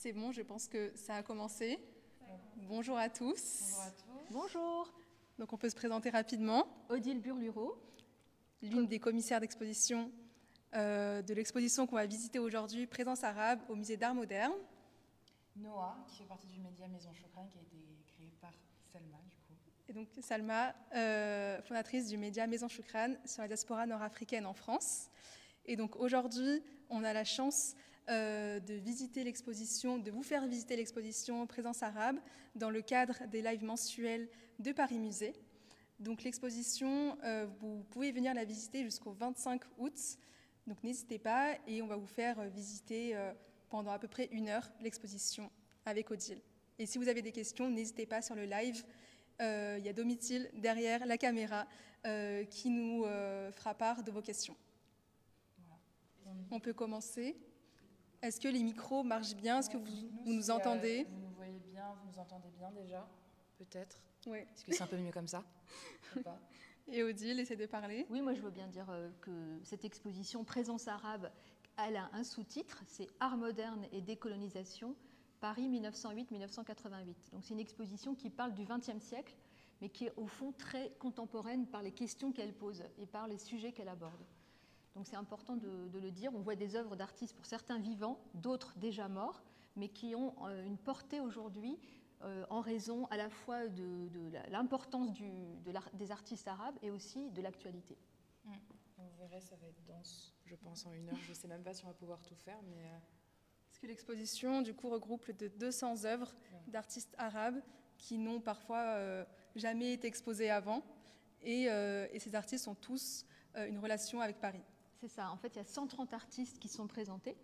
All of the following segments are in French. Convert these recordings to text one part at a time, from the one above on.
C'est bon, je pense que ça a commencé. Bonjour à tous. Bonjour à tous. Bonjour, Donc on peut se présenter rapidement. Odile Burlureau. L'une des commissaires d'exposition de l'exposition qu'on va visiter aujourd'hui, Présence arabe au musée d'art moderne. Noah, qui fait partie du média Maison Choukran, qui a été créé par Salma, du coup. Et donc Salma, fondatrice du média Maison Choukran sur la diaspora nord-africaine en France. Et donc aujourd'hui, on a la chance de visiter l'exposition, de vous faire visiter l'exposition Présence arabe dans le cadre des lives mensuels de Paris Musée. Donc l'exposition, vous pouvez venir la visiter jusqu'au 25 août. Donc n'hésitez pas et on va vous faire visiter pendant à peu près 1 heure l'exposition avec Odile. Et si vous avez des questions, n'hésitez pas sur le live. Il y a Domitil derrière la caméra qui nous fera part de vos questions. Voilà. On peut commencer. Est-ce que les micros marchent bien? Est-ce que vous nous entendez? Vous nous voyez bien, vous nous entendez bien déjà, peut-être. Oui. Est-ce que c'est un peu mieux comme ça ou pas? Et Odile, essaie de parler. Oui, moi je veux bien dire que cette exposition Présence arabe, elle a un sous-titre, c'est Art moderne et décolonisation, Paris 1908-1988. Donc c'est une exposition qui parle du XXe siècle, mais qui est au fond très contemporaine par les questions qu'elle pose et par les sujets qu'elle aborde. Donc c'est important de le dire. On voit des œuvres d'artistes, pour certains vivants, d'autres déjà morts, mais qui ont une portée aujourd'hui en raison à la fois de l'importance des artistes arabes et aussi de l'actualité. Vous verrez, ça va être dense, je pense, en 1 heure. Je ne sais même pas si on va pouvoir tout faire, mais... Parce que l'exposition, du coup, regroupe plus de 200 œuvres d'artistes arabes qui n'ont parfois jamais été exposées avant. Et ces artistes ont tous une relation avec Paris. C'est ça. En fait, il y a 130 artistes qui sont présentés.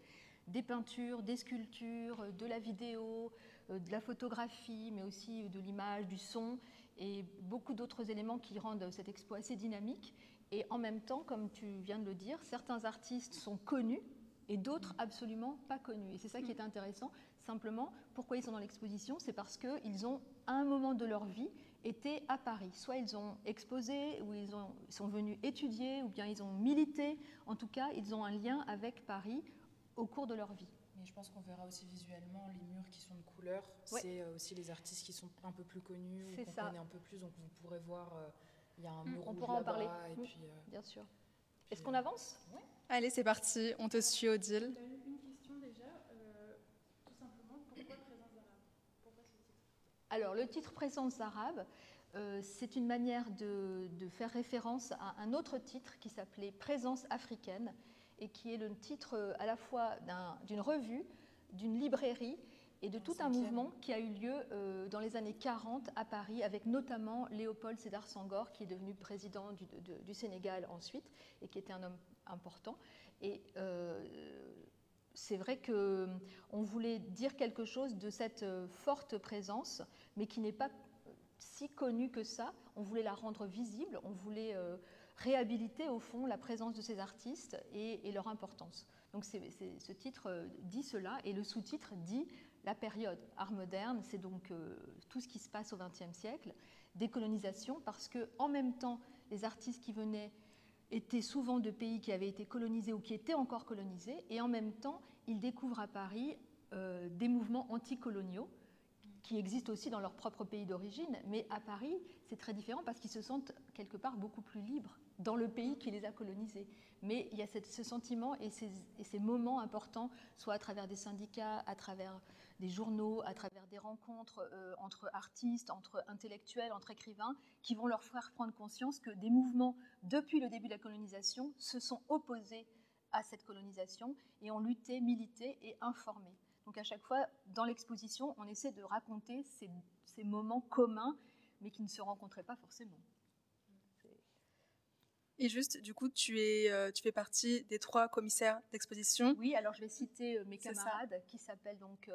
Des peintures, des sculptures, de la vidéo, de la photographie, mais aussi de l'image, du son, et beaucoup d'autres éléments qui rendent cette expo assez dynamique. Et en même temps, comme tu viens de le dire, certains artistes sont connus et d'autres absolument pas connus. Et c'est ça qui est intéressant. Simplement, pourquoi ils sont dans l'exposition? C'est parce qu'ils ont, à un moment de leur vie, été à Paris. Soit ils ont exposé, ou ils sont venus étudier, ou bien ils ont milité. En tout cas, ils ont un lien avec Paris au cours de leur vie. Mais je pense qu'on verra aussi visuellement les murs qui sont de couleur. Ouais. C'est aussi les artistes qui sont un peu plus connus, ou qu'on connaît un peu plus. Donc vous pourrez voir, il y a un mur On rouge pourra en là-bas, parler. et Oui, puis, bien sûr. Est-ce qu'on avance? Ouais. Allez, c'est parti. On te suit, Odile. Une question déjà, tout simplement, pourquoi Présence arabe? Pourquoi ce titre? Alors, le titre Présence arabe, c'est une manière de faire référence à un autre titre qui s'appelait Présence africaine et qui est le titre à la fois d'une revue, d'une librairie et de tout un mouvement qui a eu lieu dans les années 40 à Paris avec notamment Léopold Sédar Senghor qui est devenu président du Sénégal ensuite et qui était un homme important. Et c'est vrai qu'on voulait dire quelque chose de cette forte présence, mais qui n'est pas si connue que ça. On voulait la rendre visible, on voulait réhabiliter au fond la présence de ces artistes et leur importance. Donc ce titre dit cela, et le sous-titre dit la période. Art moderne, c'est donc tout ce qui se passe au XXe siècle, décolonisation, parce qu'en même temps, les artistes qui venaient étaient souvent de pays qui avaient été colonisés ou qui étaient encore colonisés, et en même temps, ils découvrent à Paris des mouvements anticoloniaux qui existent aussi dans leur propre pays d'origine, mais à Paris, c'est très différent parce qu'ils se sentent quelque part beaucoup plus libres dans le pays qui les a colonisés. Mais il y a ce sentiment et ces moments importants, soit à travers des syndicats, à travers des journaux, à travers des rencontres entre artistes, entre intellectuels, entre écrivains, qui vont leur faire prendre conscience que des mouvements, depuis le début de la colonisation, se sont opposés à cette colonisation et ont lutté, milité et informé. Donc à chaque fois, dans l'exposition, on essaie de raconter ces moments communs, mais qui ne se rencontraient pas forcément. Et juste, du coup, tu fais partie des 3 commissaires d'exposition. Oui, alors je vais citer mes camarades qui s'appellent donc...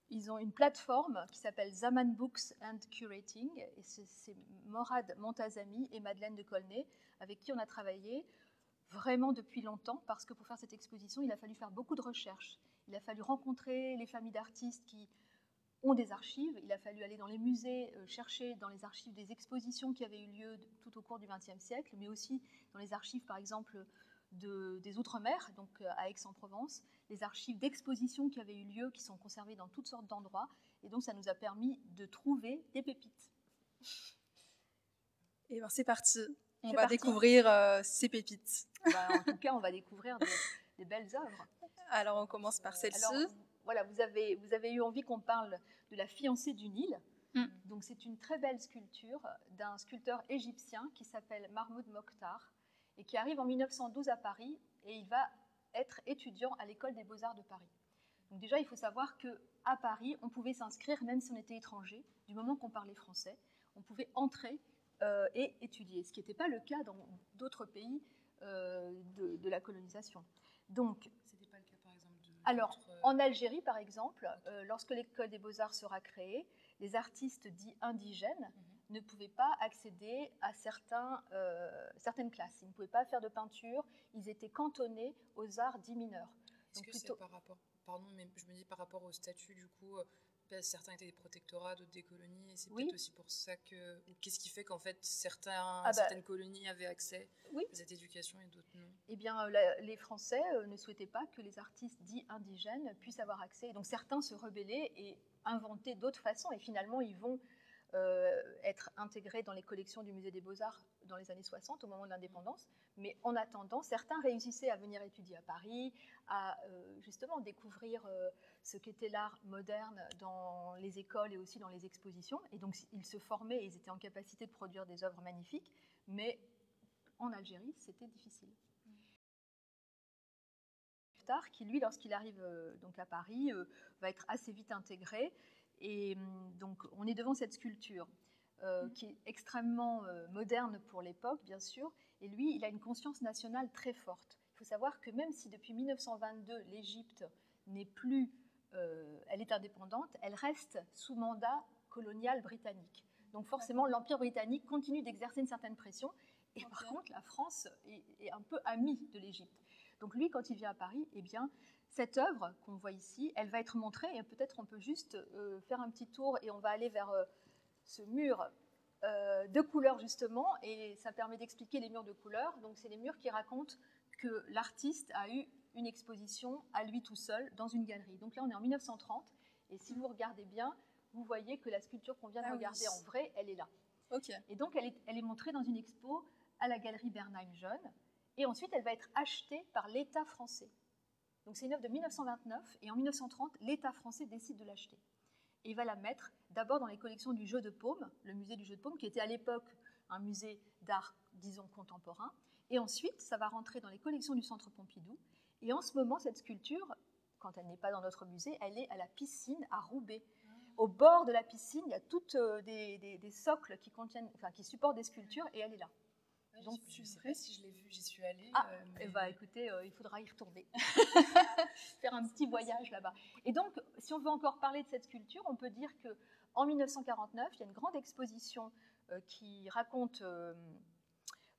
ils ont une plateforme qui s'appelle Zaman Books and Curating, et c'est Morad Montazami et Madeleine de Colnay, avec qui on a travaillé vraiment depuis longtemps, parce que pour faire cette exposition, il a fallu faire beaucoup de recherches. Il a fallu rencontrer les familles d'artistes qui ont des archives, il a fallu aller dans les musées, chercher dans les archives des expositions qui avaient eu lieu tout au cours du XXe siècle, mais aussi dans les archives, par exemple, des Outre-mer, donc à Aix-en-Provence, les archives d'expositions qui avaient eu lieu, qui sont conservées dans toutes sortes d'endroits. Et donc, ça nous a permis de trouver des pépites. Et bien, c'est parti. On va découvrir ces pépites. En tout cas, on va découvrir des belles œuvres. Alors, on commence par celle-ci. Voilà, vous avez eu envie qu'on parle de la fiancée du Nil. Donc, c'est une très belle sculpture d'un sculpteur égyptien qui s'appelle Mahmoud Mokhtar et qui arrive en 1912 à Paris, et il va être étudiant à l'école des Beaux-Arts de Paris. Donc déjà, il faut savoir qu'à Paris, on pouvait s'inscrire même si on était étranger, du moment qu'on parlait français, on pouvait entrer et étudier, ce qui n'était pas le cas dans d'autres pays de la colonisation. Donc, c'était pas le cas par exemple alors, en Algérie par exemple, lorsque l'école des Beaux-Arts sera créée, les artistes dits indigènes ne pouvaient pas accéder à certaines classes. Ils ne pouvaient pas faire de peinture, ils étaient cantonnés aux arts dits mineurs. Est-ce que c'est par rapport, pardon, mais je me dis par rapport au statut du coup, certains étaient des protectorats, d'autres des colonies, et c'est peut-être aussi pour ça que, qu'est-ce qui fait qu'en fait certaines colonies avaient accès à cette éducation et d'autres non? Eh bien, les Français ne souhaitaient pas que les artistes dits indigènes puissent avoir accès. Donc certains se rebellaient et inventaient d'autres façons, et finalement ils vont être intégrés dans les collections du Musée des Beaux-Arts dans les années 60, au moment de l'indépendance. Mais en attendant, certains réussissaient à venir étudier à Paris, à justement découvrir ce qu'était l'art moderne dans les écoles et aussi dans les expositions. Et donc ils se formaient et ils étaient en capacité de produire des œuvres magnifiques, mais en Algérie, c'était difficile. Mokhtar, qui lui, lorsqu'il arrive donc à Paris, va être assez vite intégré. Et donc, on est devant cette sculpture qui est extrêmement moderne pour l'époque, bien sûr. Et lui, il a une conscience nationale très forte. Il faut savoir que même si depuis 1922, l'Égypte n'est plus, elle est indépendante, elle reste sous mandat colonial britannique. Donc forcément, l'Empire britannique continue d'exercer une certaine pression. Et par contre, la France est un peu amie de l'Égypte. Donc lui, quand il vient à Paris, eh bien, cette œuvre qu'on voit ici, elle va être montrée, et peut-être on peut juste faire un petit tour et on va aller vers ce mur de couleurs justement, et ça permet d'expliquer les murs de couleurs. Donc c'est les murs qui racontent que l'artiste a eu une exposition à lui tout seul dans une galerie. Donc là on est en 1930, et si vous regardez bien, vous voyez que la sculpture qu'on vient de regarder en vrai, elle est là. Et donc elle est montrée dans une expo à la galerie Bernheim-Jeune, et ensuite elle va être achetée par l'État français. Donc c'est une œuvre de 1929, et en 1930, l'État français décide de l'acheter. Et il va la mettre d'abord dans les collections du Jeu de Paume, le musée du Jeu de Paume, qui était à l'époque un musée d'art, disons, contemporain. Et ensuite, ça va rentrer dans les collections du Centre Pompidou. Et en ce moment, cette sculpture, quand elle n'est pas dans notre musée, elle est à la piscine à Roubaix. Au bord de la piscine, il y a toutes des socles qui supportent des sculptures, et elle est là. Donc, je ne sais pas si je l'ai vue, j'y suis allée. Écoutez, il faudra y retourner, faire un petit voyage là-bas. Et donc, si on veut encore parler de cette sculpture, on peut dire qu'en 1949, il y a une grande exposition qui raconte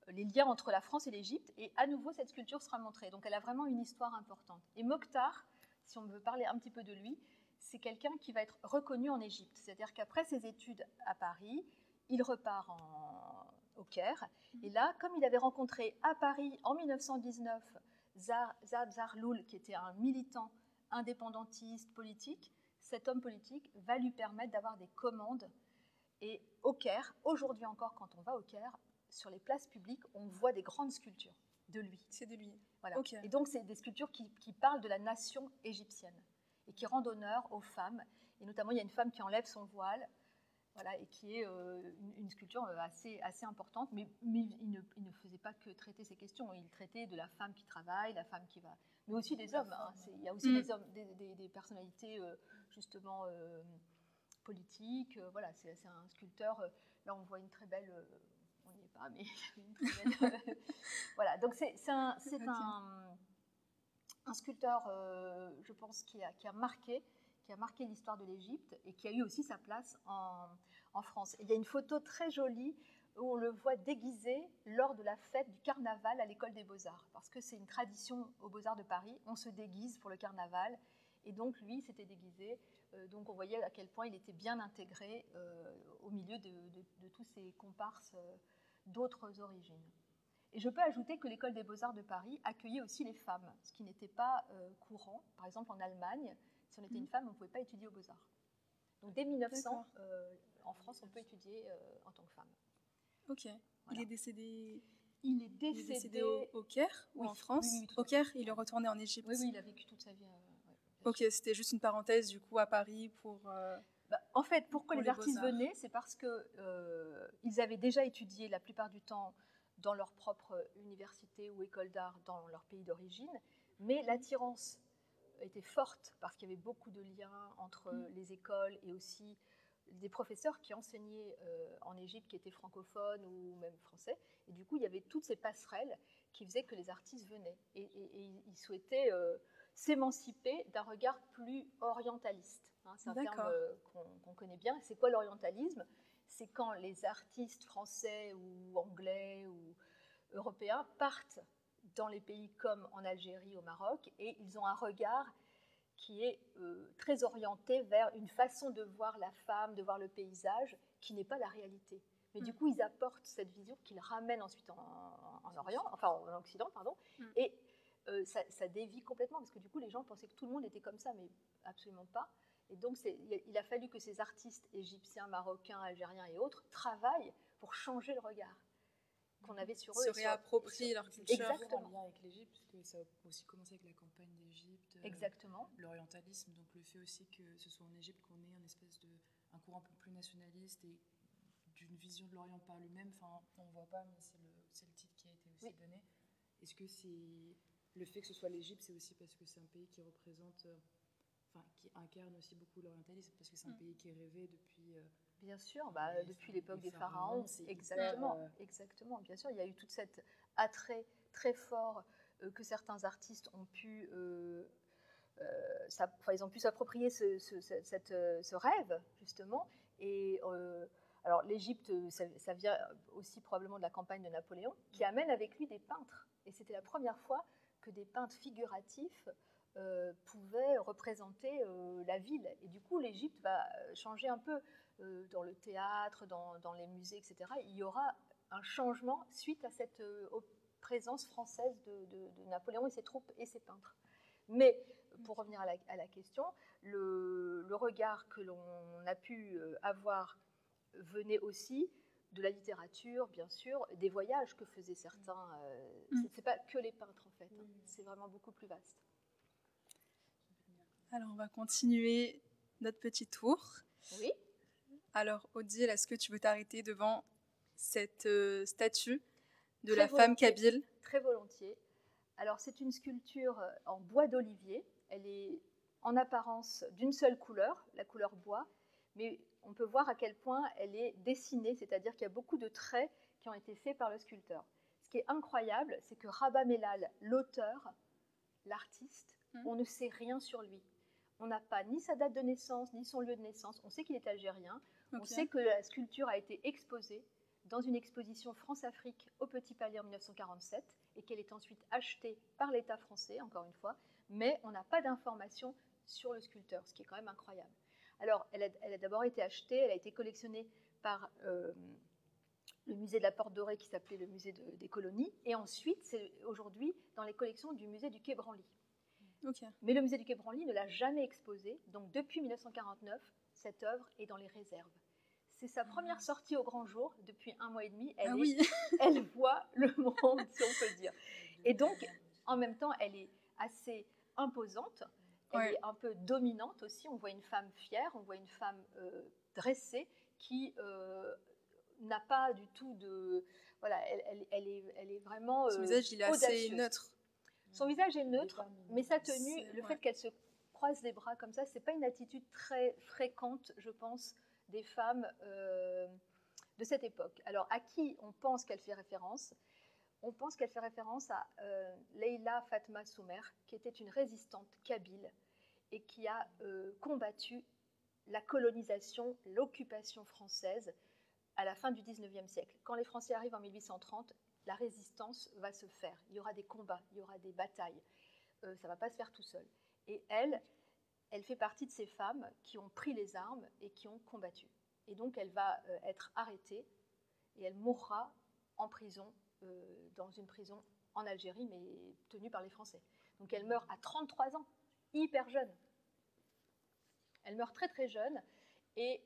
les liens entre la France et l'Égypte, et à nouveau, cette sculpture sera montrée. Donc, elle a vraiment une histoire importante. Et Mokhtar, si on veut parler un petit peu de lui, c'est quelqu'un qui va être reconnu en Égypte. C'est-à-dire qu'après ses études à Paris, il repart au Caire. Et là, comme il avait rencontré à Paris en 1919 Saad Zarloul, qui était un militant indépendantiste politique, cet homme politique va lui permettre d'avoir des commandes. Et au Caire, aujourd'hui encore, quand on va au Caire, sur les places publiques, on voit des grandes sculptures de lui. C'est de lui. Voilà. Et donc, c'est des sculptures qui parlent de la nation égyptienne et qui rendent honneur aux femmes. Et notamment, il y a une femme qui enlève son voile. Voilà, et qui est une sculpture assez importante, mais il ne faisait pas que traiter ces questions. Il traitait de la femme qui travaille, la femme qui va... Mais aussi des hommes. Hein. Il y a aussi des hommes, des personnalités justement politiques. Voilà, c'est un sculpteur. Là, on voit une très belle... on n'y est pas, mais une très belle... voilà, donc c'est un sculpteur, je pense, qui a marqué l'histoire de l'Égypte et qui a eu aussi sa place en France. Et il y a une photo très jolie où on le voit déguisé lors de la fête du carnaval à l'École des Beaux-Arts, parce que c'est une tradition aux Beaux-Arts de Paris, on se déguise pour le carnaval, et donc lui s'était déguisé, donc on voyait à quel point il était bien intégré au milieu de tous ces comparses d'autres origines. Et je peux ajouter que l'École des Beaux-Arts de Paris accueillait aussi les femmes, ce qui n'était pas courant. Par exemple, en Allemagne, si on était une femme, on ne pouvait pas étudier aux Beaux-Arts. Donc dès 1900, en France, on peut étudier en tant que femme. Ok. Voilà. Il est décédé au Caire ou en France? Oui, au Caire, il est retourné en Égypte. Oui, il a vécu toute sa vie. Ok, c'était juste une parenthèse du coup à Paris pour... en fait, pourquoi les artistes venaient? C'est parce qu'ils avaient déjà étudié la plupart du temps dans leur propre université ou école d'art dans leur pays d'origine, mais l'attirance était forte parce qu'il y avait beaucoup de liens entre les écoles et aussi des professeurs qui enseignaient en Égypte, qui étaient francophones ou même français. Et du coup, il y avait toutes ces passerelles qui faisaient que les artistes venaient. Et ils souhaitaient s'émanciper d'un regard plus orientaliste. C'est un terme qu'on connaît bien. C'est quoi l'orientalisme? C'est quand les artistes français ou anglais ou européens partent dans les pays comme en Algérie, au Maroc, et ils ont un regard qui est très orienté vers une façon de voir la femme, de voir le paysage, qui n'est pas la réalité. Mais du coup, ils apportent cette vision qu'ils ramènent ensuite en Occident, et ça dévie complètement, parce que du coup, les gens pensaient que tout le monde était comme ça, mais absolument pas. Et donc, il a fallu que ces artistes égyptiens, marocains, algériens et autres travaillent pour changer le regard qu'on avait sur eux. Se réapproprier leur culture. Exactement. En lien avec l'Égypte, parce que ça a aussi commencé avec la campagne d'Égypte. Exactement. L'orientalisme, donc le fait aussi que ce soit en Égypte qu'on ait un courant un peu plus nationaliste et d'une vision de l'Orient par lui-même. Enfin, on ne voit pas, mais c'est le titre qui a été aussi donné. Est-ce que c'est le fait que ce soit l'Égypte, c'est aussi parce que c'est un pays qui représente, qui incarne aussi beaucoup l'orientalisme, parce que c'est un pays qui est rêvé depuis. Bien sûr, depuis l'époque des pharaons, exactement. Bien sûr, il y a eu tout cet attrait très fort que certains artistes ont pu, ils ont pu s'approprier ce rêve justement. Et alors l'Égypte, ça vient aussi probablement de la campagne de Napoléon, qui amène avec lui des peintres. Et c'était la première fois que des peintres figuratifs pouvaient représenter la ville. Et du coup, l'Égypte va changer un peu dans le théâtre, dans les musées, etc. Il y aura un changement suite à cette présence française de Napoléon et ses troupes et ses peintres. Mais pour revenir à la question, le regard que l'on a pu avoir venait aussi de la littérature, bien sûr, des voyages que faisaient certains. C'est pas que les peintres, en fait. C'est vraiment beaucoup plus vaste. Alors, on va continuer notre petit tour. Oui. Alors, Odile, est-ce que tu veux t'arrêter devant cette statue de la femme kabyle? Très volontiers. Alors, c'est une sculpture en bois d'olivier. Elle est en apparence d'une seule couleur, la couleur bois, mais on peut voir à quel point elle est dessinée, c'est-à-dire qu'il y a beaucoup de traits qui ont été faits par le sculpteur. Ce qui est incroyable, c'est que Rabah Mellal, l'auteur, l'artiste, on ne sait rien sur lui. On n'a pas ni sa date de naissance, ni son lieu de naissance. On sait qu'il est algérien. On sait que la sculpture a été exposée dans une exposition France-Afrique au Petit Palais en 1947 et qu'elle est ensuite achetée par l'État français, encore une fois, mais on n'a pas d'informations sur le sculpteur, ce qui est quand même incroyable. Alors, elle a d'abord été achetée, elle a été collectionnée par le musée de la Porte Dorée qui s'appelait le musée des colonies, et ensuite, c'est aujourd'hui dans les collections du musée du Quai Branly. Mais le musée du Quai Branly ne l'a jamais exposée, donc depuis 1949, cette œuvre est dans les réserves. C'est sa première sortie au grand jour, depuis 1 mois et demi, elle voit le monde, si on peut dire. Et donc, en même temps, elle est assez imposante, elle est un peu dominante aussi, on voit une femme fière, on voit une femme dressée, qui n'a pas du tout de... Voilà, elle est vraiment son visage, il est assez neutre. Son visage est neutre, mais sa tenue, le fait qu'elle se croise les bras comme ça, c'est pas une attitude très fréquente, je pense, des femmes de cette époque. Alors, à qui on pense qu'elle fait référence? On pense qu'elle fait référence à Leila Fatma Soumer, qui était une résistante kabyle et qui a combattu la colonisation, l'occupation française à la fin du XIXe siècle. Quand les Français arrivent en 1830, la résistance va se faire. Il y aura des combats, il y aura des batailles. Ça ne va pas se faire tout seul. Et elle fait partie de ces femmes qui ont pris les armes et qui ont combattu. Et donc, elle va être arrêtée et elle mourra en prison dans une prison en Algérie, mais tenue par les Français. Donc elle meurt à 33 ans, hyper jeune. Elle meurt très très jeune, et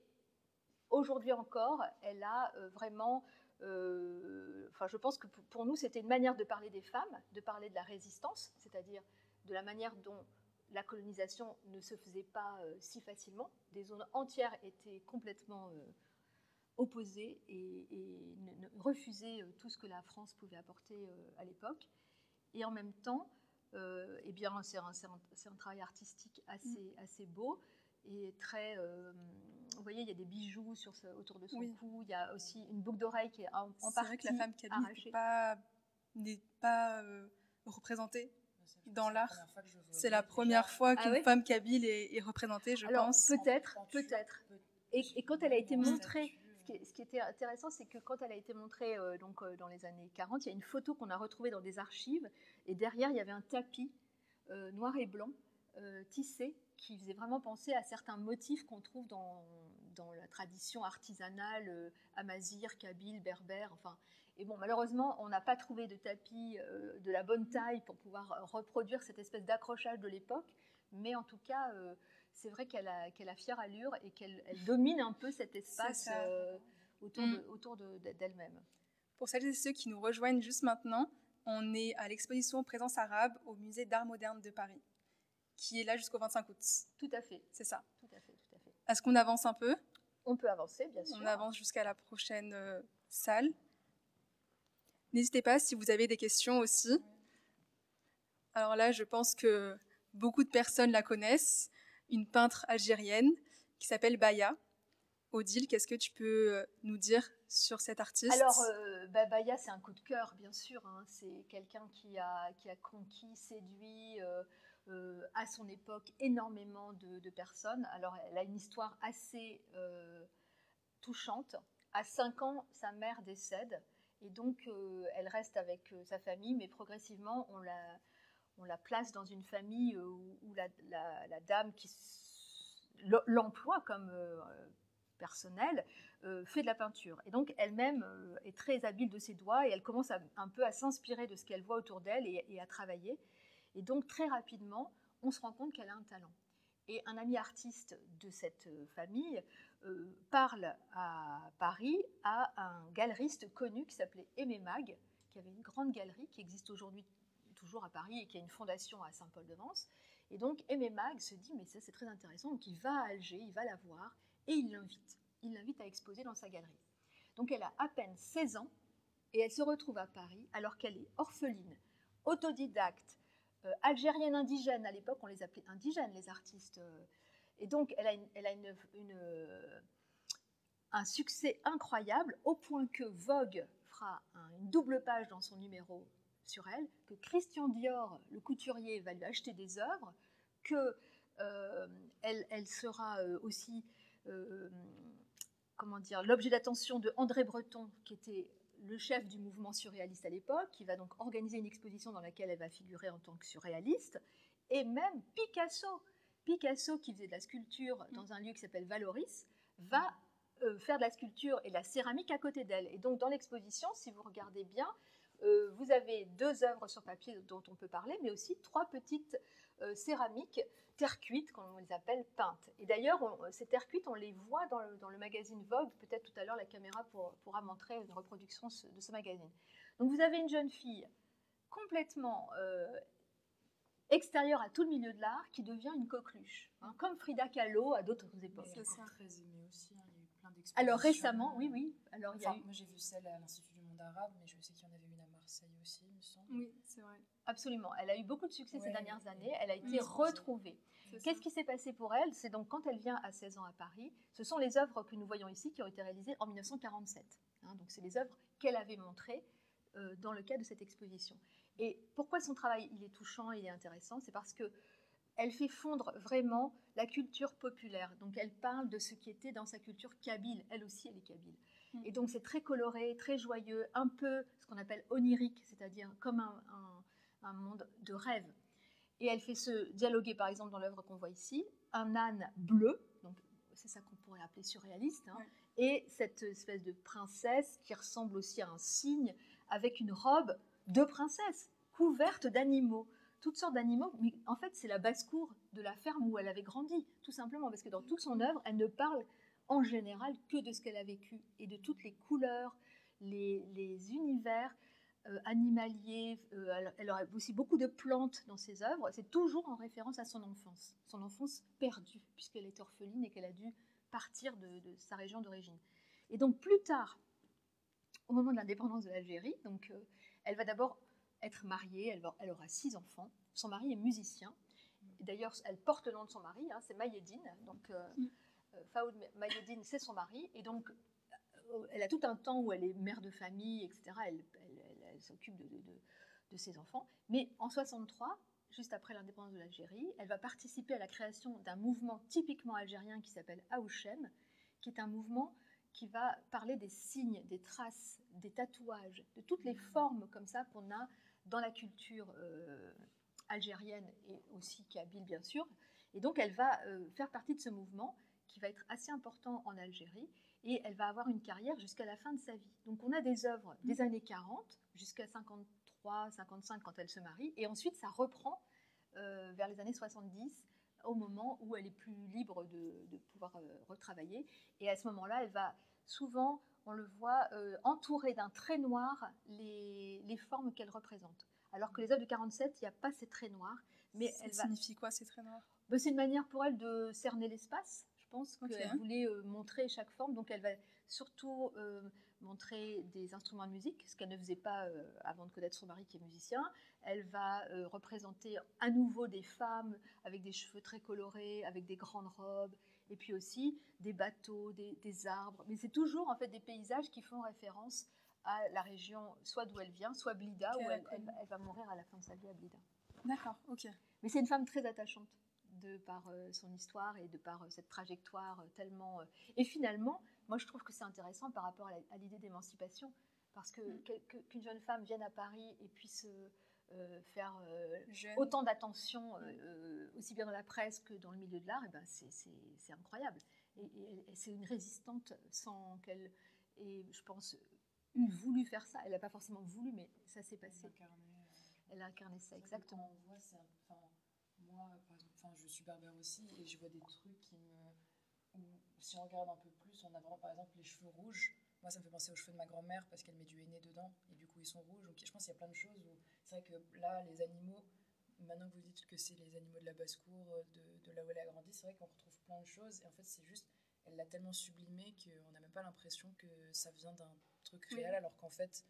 aujourd'hui encore, elle a vraiment... je pense que pour nous, c'était une manière de parler des femmes, de parler de la résistance, c'est-à-dire de la manière dont la colonisation ne se faisait pas si facilement. Des zones entières étaient complètement opposées et refusaient tout ce que la France pouvait apporter à l'époque. Et en même temps, eh bien, c'est un travail artistique assez beau et très... vous voyez, il y a des bijoux autour de son cou, il y a aussi une boucle d'oreille qui est en partie arrachée. C'est vrai que la femme kabyle n'est pas représentée dans l'art. C'est la première fois qu'une femme kabyle est représentée, je pense. Peut-être. Et quand elle a été montrée, ce qui était intéressant, c'est que quand elle a été montrée dans les années 40, il y a une photo qu'on a retrouvée dans des archives, et derrière, il y avait un tapis noir et blanc tissé, qui faisait vraiment penser à certains motifs qu'on trouve dans la tradition artisanale amazigh, kabyle, berbère, enfin. Et bon, malheureusement, on n'a pas trouvé de tapis de la bonne taille pour pouvoir reproduire cette espèce d'accrochage de l'époque, mais en tout cas, c'est vrai qu'elle a fière allure et qu'elle domine un peu cet espace autour d'elle-même. Pour celles et ceux qui nous rejoignent juste maintenant, on est à l'exposition Présence arabe au musée d'art moderne de Paris, qui est là jusqu'au 25 août. Tout à fait. C'est ça. Tout à fait. Est-ce qu'on avance un peu ? On peut avancer, bien sûr. On avance jusqu'à la prochaine salle. N'hésitez pas si vous avez des questions aussi. Alors là, je pense que beaucoup de personnes la connaissent. Une peintre algérienne qui s'appelle Baya. Odile, qu'est-ce que tu peux nous dire sur cette artiste ? Alors, Baya, c'est un coup de cœur, bien sûr. Hein. C'est quelqu'un qui a conquis, séduit à son époque énormément de personnes. Alors, elle a une histoire assez touchante. À 5 ans, sa mère décède. Et donc, elle reste avec sa famille, mais progressivement, on la place dans une famille où la dame qui l'emploie comme personnel fait de la peinture. Et donc, elle-même est très habile de ses doigts et elle commence un peu à s'inspirer de ce qu'elle voit autour d'elle et à travailler. Et donc, très rapidement, on se rend compte qu'elle a un talent. Et un ami artiste de cette famille parle à Paris à un galeriste connu qui s'appelait Aimé Mag, qui avait une grande galerie qui existe aujourd'hui toujours à Paris et qui a une fondation à Saint-Paul-de-Vence. Et donc Aimé Mag se dit mais ça c'est très intéressant, donc il va à Alger, il va la voir et il l'invite à exposer dans sa galerie. Donc elle a à peine 16 ans et elle se retrouve à Paris alors qu'elle est orpheline, autodidacte, algérienne indigène. À l'époque on les appelait indigènes les artistes. Et donc, elle a un succès incroyable, au point que Vogue fera une double page dans son numéro sur elle, que Christian Dior, le couturier, va lui acheter des œuvres, qu'elle sera aussi l'objet d'attention de André Breton, qui était le chef du mouvement surréaliste à l'époque, qui va donc organiser une exposition dans laquelle elle va figurer en tant que surréaliste, et même Picasso, qui faisait de la sculpture dans un lieu qui s'appelle Valoris, va faire de la sculpture et de la céramique à côté d'elle. Et donc, dans l'exposition, si vous regardez bien, vous avez 2 œuvres sur papier dont on peut parler, mais aussi 3 petites céramiques terre cuite, comme on les appelle, peintes. Et d'ailleurs, ces terres cuites, on les voit dans le magazine Vogue. Peut-être tout à l'heure, la caméra pourra montrer une reproduction de ce magazine. Donc, vous avez une jeune fille complètement extérieure à tout le milieu de l'art, qui devient une coqueluche, hein, comme Frida Kahlo à d'autres époques. C'est très aimé aussi, hein. Il y a eu plein d'expositions. Alors récemment, oui. Alors, moi j'ai vu celle à l'Institut du monde arabe, mais je sais qu'il y en avait une à Marseille aussi, il me semble. Oui, c'est vrai. Absolument, elle a eu beaucoup de succès ces dernières années, elle a été retrouvée. Qu'est-ce qui s'est passé pour elle ? C'est donc quand elle vient à 16 ans à Paris, ce sont les œuvres que nous voyons ici qui ont été réalisées en 1947. Hein, donc c'est les œuvres qu'elle avait montrées dans le cadre de cette exposition. Et pourquoi son travail il est touchant, il est intéressant ? C'est parce qu'elle fait fondre vraiment la culture populaire. Donc elle parle de ce qui était dans sa culture kabyle. Elle aussi, elle est kabyle. Et donc c'est très coloré, très joyeux, un peu ce qu'on appelle onirique, c'est-à-dire comme un monde de rêve. Et elle fait se dialoguer, par exemple, dans l'œuvre qu'on voit ici, un âne bleu, donc c'est ça qu'on pourrait appeler surréaliste, hein, et cette espèce de princesse qui ressemble aussi à un cygne, avec une robe de princesse, couverte d'animaux, toutes sortes d'animaux. Mais en fait, c'est la basse-cour de la ferme où elle avait grandi, tout simplement, parce que dans toute son œuvre, elle ne parle en général que de ce qu'elle a vécu et de toutes les couleurs, les univers animaliers. Elle aurait aussi beaucoup de plantes dans ses œuvres. C'est toujours en référence à son enfance perdue, puisqu'elle est orpheline et qu'elle a dû partir de sa région d'origine. Et donc plus tard, au moment de l'indépendance de l'Algérie, donc elle va d'abord être mariée, elle aura 6 enfants. Son mari est musicien. D'ailleurs, elle porte le nom de son mari, c'est Maïeddine. Donc Faoud Maïeddine, c'est son mari. Et donc, elle a tout un temps où elle est mère de famille, etc. Elle s'occupe de ses enfants. Mais en 63, juste après l'indépendance de l'Algérie, elle va participer à la création d'un mouvement typiquement algérien qui s'appelle Aouchem, qui est un mouvement qui va parler des signes, des traces, des tatouages, de toutes les formes comme ça qu'on a dans la culture algérienne et aussi kabyle, bien sûr. Et donc, elle va faire partie de ce mouvement qui va être assez important en Algérie et elle va avoir une carrière jusqu'à la fin de sa vie. Donc, on a des œuvres des années 40 jusqu'à 53, 55 quand elle se marie et ensuite, ça reprend vers les années 70 au moment où elle est plus libre de pouvoir retravailler. Et à ce moment-là, elle va souvent, on le voit, entourer d'un trait noir les formes qu'elle représente. Alors que les œuvres de 47, il n'y a pas ces traits noirs. Mais ça signifie quoi, ces traits noirs? C'est une manière pour elle de cerner l'espace. Je pense qu'elle voulait montrer chaque forme. Donc elle va surtout montrer des instruments de musique, ce qu'elle ne faisait pas avant de connaître son mari qui est musicien. Elle va représenter à nouveau des femmes avec des cheveux très colorés, avec des grandes robes, et puis aussi des bateaux, des arbres. Mais c'est toujours en fait des paysages qui font référence à la région, soit d'où elle vient, soit Blida, où elle va mourir à la fin de sa vie à Blida. D'accord, ok. Mais c'est une femme très attachante de par son histoire et de par cette trajectoire tellement... Et finalement, moi je trouve que c'est intéressant par rapport à l'idée d'émancipation, parce que qu'une jeune femme vienne à Paris et puisse faire autant d'attention, aussi bien dans la presse que dans le milieu de l'art, et ben c'est incroyable. Et c'est une résistante sans qu'elle ait, je pense, voulu faire ça. Elle n'a pas forcément voulu, mais ça s'est passé. Elle a incarné ça, exactement. On voit, moi, par exemple, je suis berbère aussi, et je vois des trucs où, si on regarde un peu plus, on a vraiment, par exemple, les cheveux rouges. Moi, ça me fait penser aux cheveux de ma grand-mère, parce qu'elle met du henné dedans, et du coup, ils sont rouges. Donc, je pense qu'il y a plein de choses où, c'est vrai que là, les animaux, maintenant que vous dites que c'est les animaux de la basse-cour, de là où elle a grandi, c'est vrai qu'on retrouve plein de choses, et en fait, c'est juste, elle l'a tellement sublimé qu'on n'a même pas l'impression que ça vient d'un truc réel, alors qu'en fait,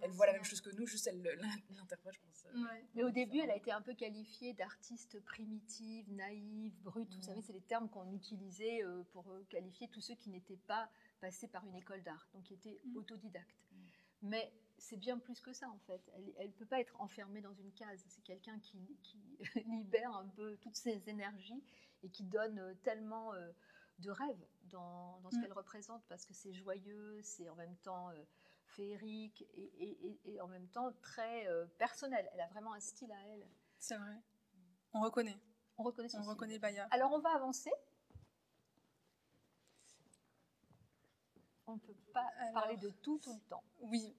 elle voit la même chose que nous, juste elle l'interprète, je pense. Ouais. Mais au début, elle a été un peu qualifiée d'artiste primitive, naïve, brute. Vous savez, c'est les termes qu'on utilisait pour qualifier tous ceux qui n'étaient pas passés par une école d'art, donc qui étaient autodidactes. Mais c'est bien plus que ça, en fait. Elle ne peut pas être enfermée dans une case. C'est quelqu'un qui libère un peu toutes ses énergies et qui donne tellement de rêves dans ce qu'elle représente, parce que c'est joyeux, c'est en même temps... féerique et en même temps très personnelle. Elle a vraiment un style à elle. C'est vrai. On reconnaît. On reconnaît son style. On reconnaît Baya. Alors on va avancer. On ne peut pas parler de tout le temps. Oui.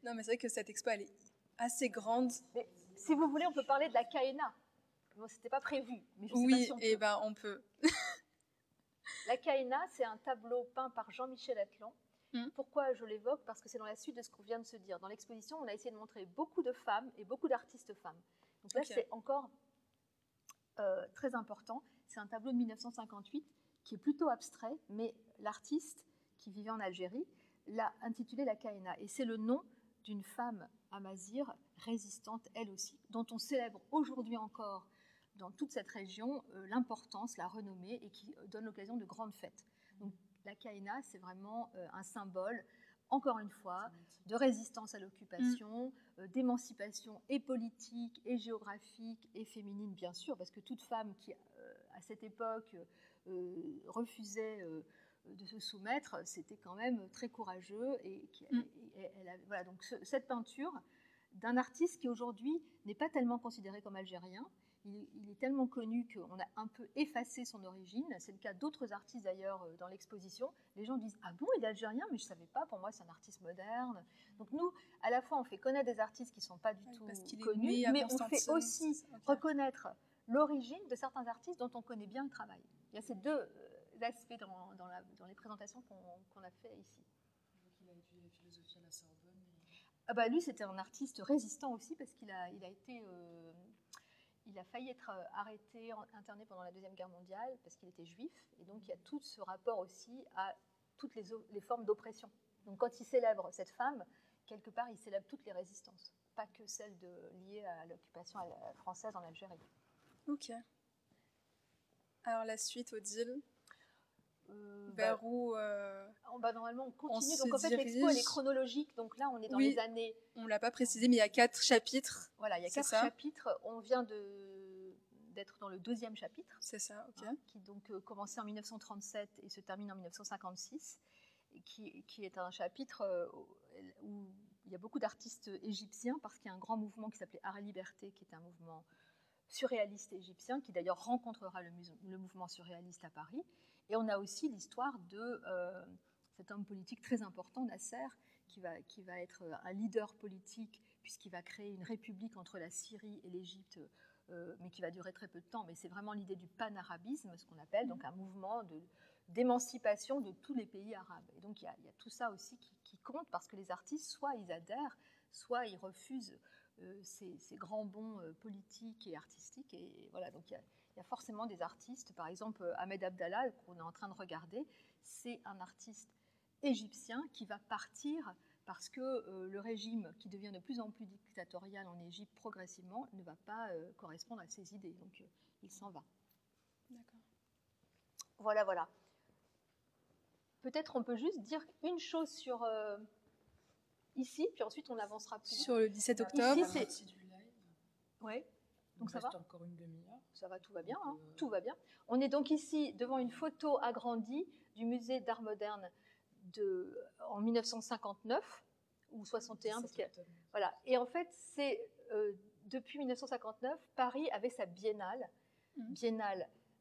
Non, mais c'est vrai que cette expo, elle est assez grande. Mais, si vous voulez, on peut parler de la Kaena. Bon, c'était pas prévu, mais je sais pas si on peut. Et ben on peut. La Kaena, c'est un tableau peint par Jean-Michel Atlan. Pourquoi je l'évoque? Parce que c'est dans la suite de ce qu'on vient de se dire. Dans l'exposition, on a essayé de montrer beaucoup de femmes et beaucoup d'artistes femmes. Donc là, c'est encore très important. C'est un tableau de 1958 qui est plutôt abstrait, mais l'artiste qui vivait en Algérie l'a intitulé La Kaena. Et c'est le nom d'une femme amazigh, résistante elle aussi, dont on célèbre aujourd'hui encore dans toute cette région l'importance, la renommée, et qui donne l'occasion de grandes fêtes. Donc, la Kaena, c'est vraiment un symbole, encore une fois, de résistance à l'occupation, d'émancipation et politique, et géographique, et féminine, bien sûr, parce que toute femme qui, à cette époque, refusait de se soumettre, c'était quand même très courageux. Voilà, donc cette peinture d'un artiste qui, aujourd'hui, n'est pas tellement considéré comme algérien, il est tellement connu qu'on a un peu effacé son origine. C'est le cas d'autres artistes d'ailleurs dans l'exposition. Les gens disent « Ah bon, il est algérien, mais je ne savais pas, pour moi c'est un artiste moderne. » Donc nous, à la fois, on fait connaître des artistes qui ne sont pas du tout connus, mais on fait aussi reconnaître l'origine de certains artistes dont on connaît bien le travail. Il y a ces deux aspects dans les présentations qu'on a fait ici. Il a étudié la philosophie à la Sorbonne. Ah bah lui, c'était un artiste résistant aussi parce qu'il a été... il a failli être arrêté, interné pendant la Deuxième Guerre mondiale parce qu'il était juif. Et donc, il y a tout ce rapport aussi à toutes les formes d'oppression. Donc, quand il célèbre cette femme, quelque part, il célèbre toutes les résistances, pas que celles liées à l'occupation française en Algérie. Ok. Alors, la suite, Odile, vers où normalement, on continue. Donc, en fait, l'expo, elle est chronologique. Donc là, on est dans les années... On ne l'a pas précisé, mais il y a 4 chapitres. Voilà, il y a 4 chapitres. On vient d'être dans le 2e chapitre. C'est ça, ok. Qui donc commençait en 1937 et se termine en 1956. Et qui est un chapitre où il y a beaucoup d'artistes égyptiens, parce qu'il y a un grand mouvement qui s'appelait Art et Liberté, qui est un mouvement surréaliste égyptien, qui d'ailleurs rencontrera le mouvement surréaliste à Paris. Et on a aussi l'histoire de cet homme politique très important, Nasser, qui va être un leader politique, puisqu'il va créer une république entre la Syrie et l'Égypte, mais qui va durer très peu de temps. Mais c'est vraiment l'idée du panarabisme, ce qu'on appelle, donc un mouvement d'émancipation de tous les pays arabes. Et donc il y a tout ça aussi qui compte, parce que les artistes, soit ils adhèrent, soit ils refusent ces grands bonds politiques et artistiques. Et voilà, donc il y a forcément des artistes, par exemple Ahmed Abdallah, qu'on est en train de regarder, c'est un artiste égyptien qui va partir parce que le régime, qui devient de plus en plus dictatorial en Égypte progressivement, ne va pas correspondre à ses idées. Donc il s'en va. D'accord. Voilà. Peut-être on peut juste dire une chose sur ici, puis ensuite on avancera plus. Sur le 17 octobre. Ici, c'est du live. Oui. Donc ça va. Encore une demi-heure. Ça va, tout va bien. Tout va bien. On est donc ici devant une photo agrandie du musée d'art moderne en 1959 ou 61. Voilà. Et en fait, c'est depuis 1959, Paris avait sa biennale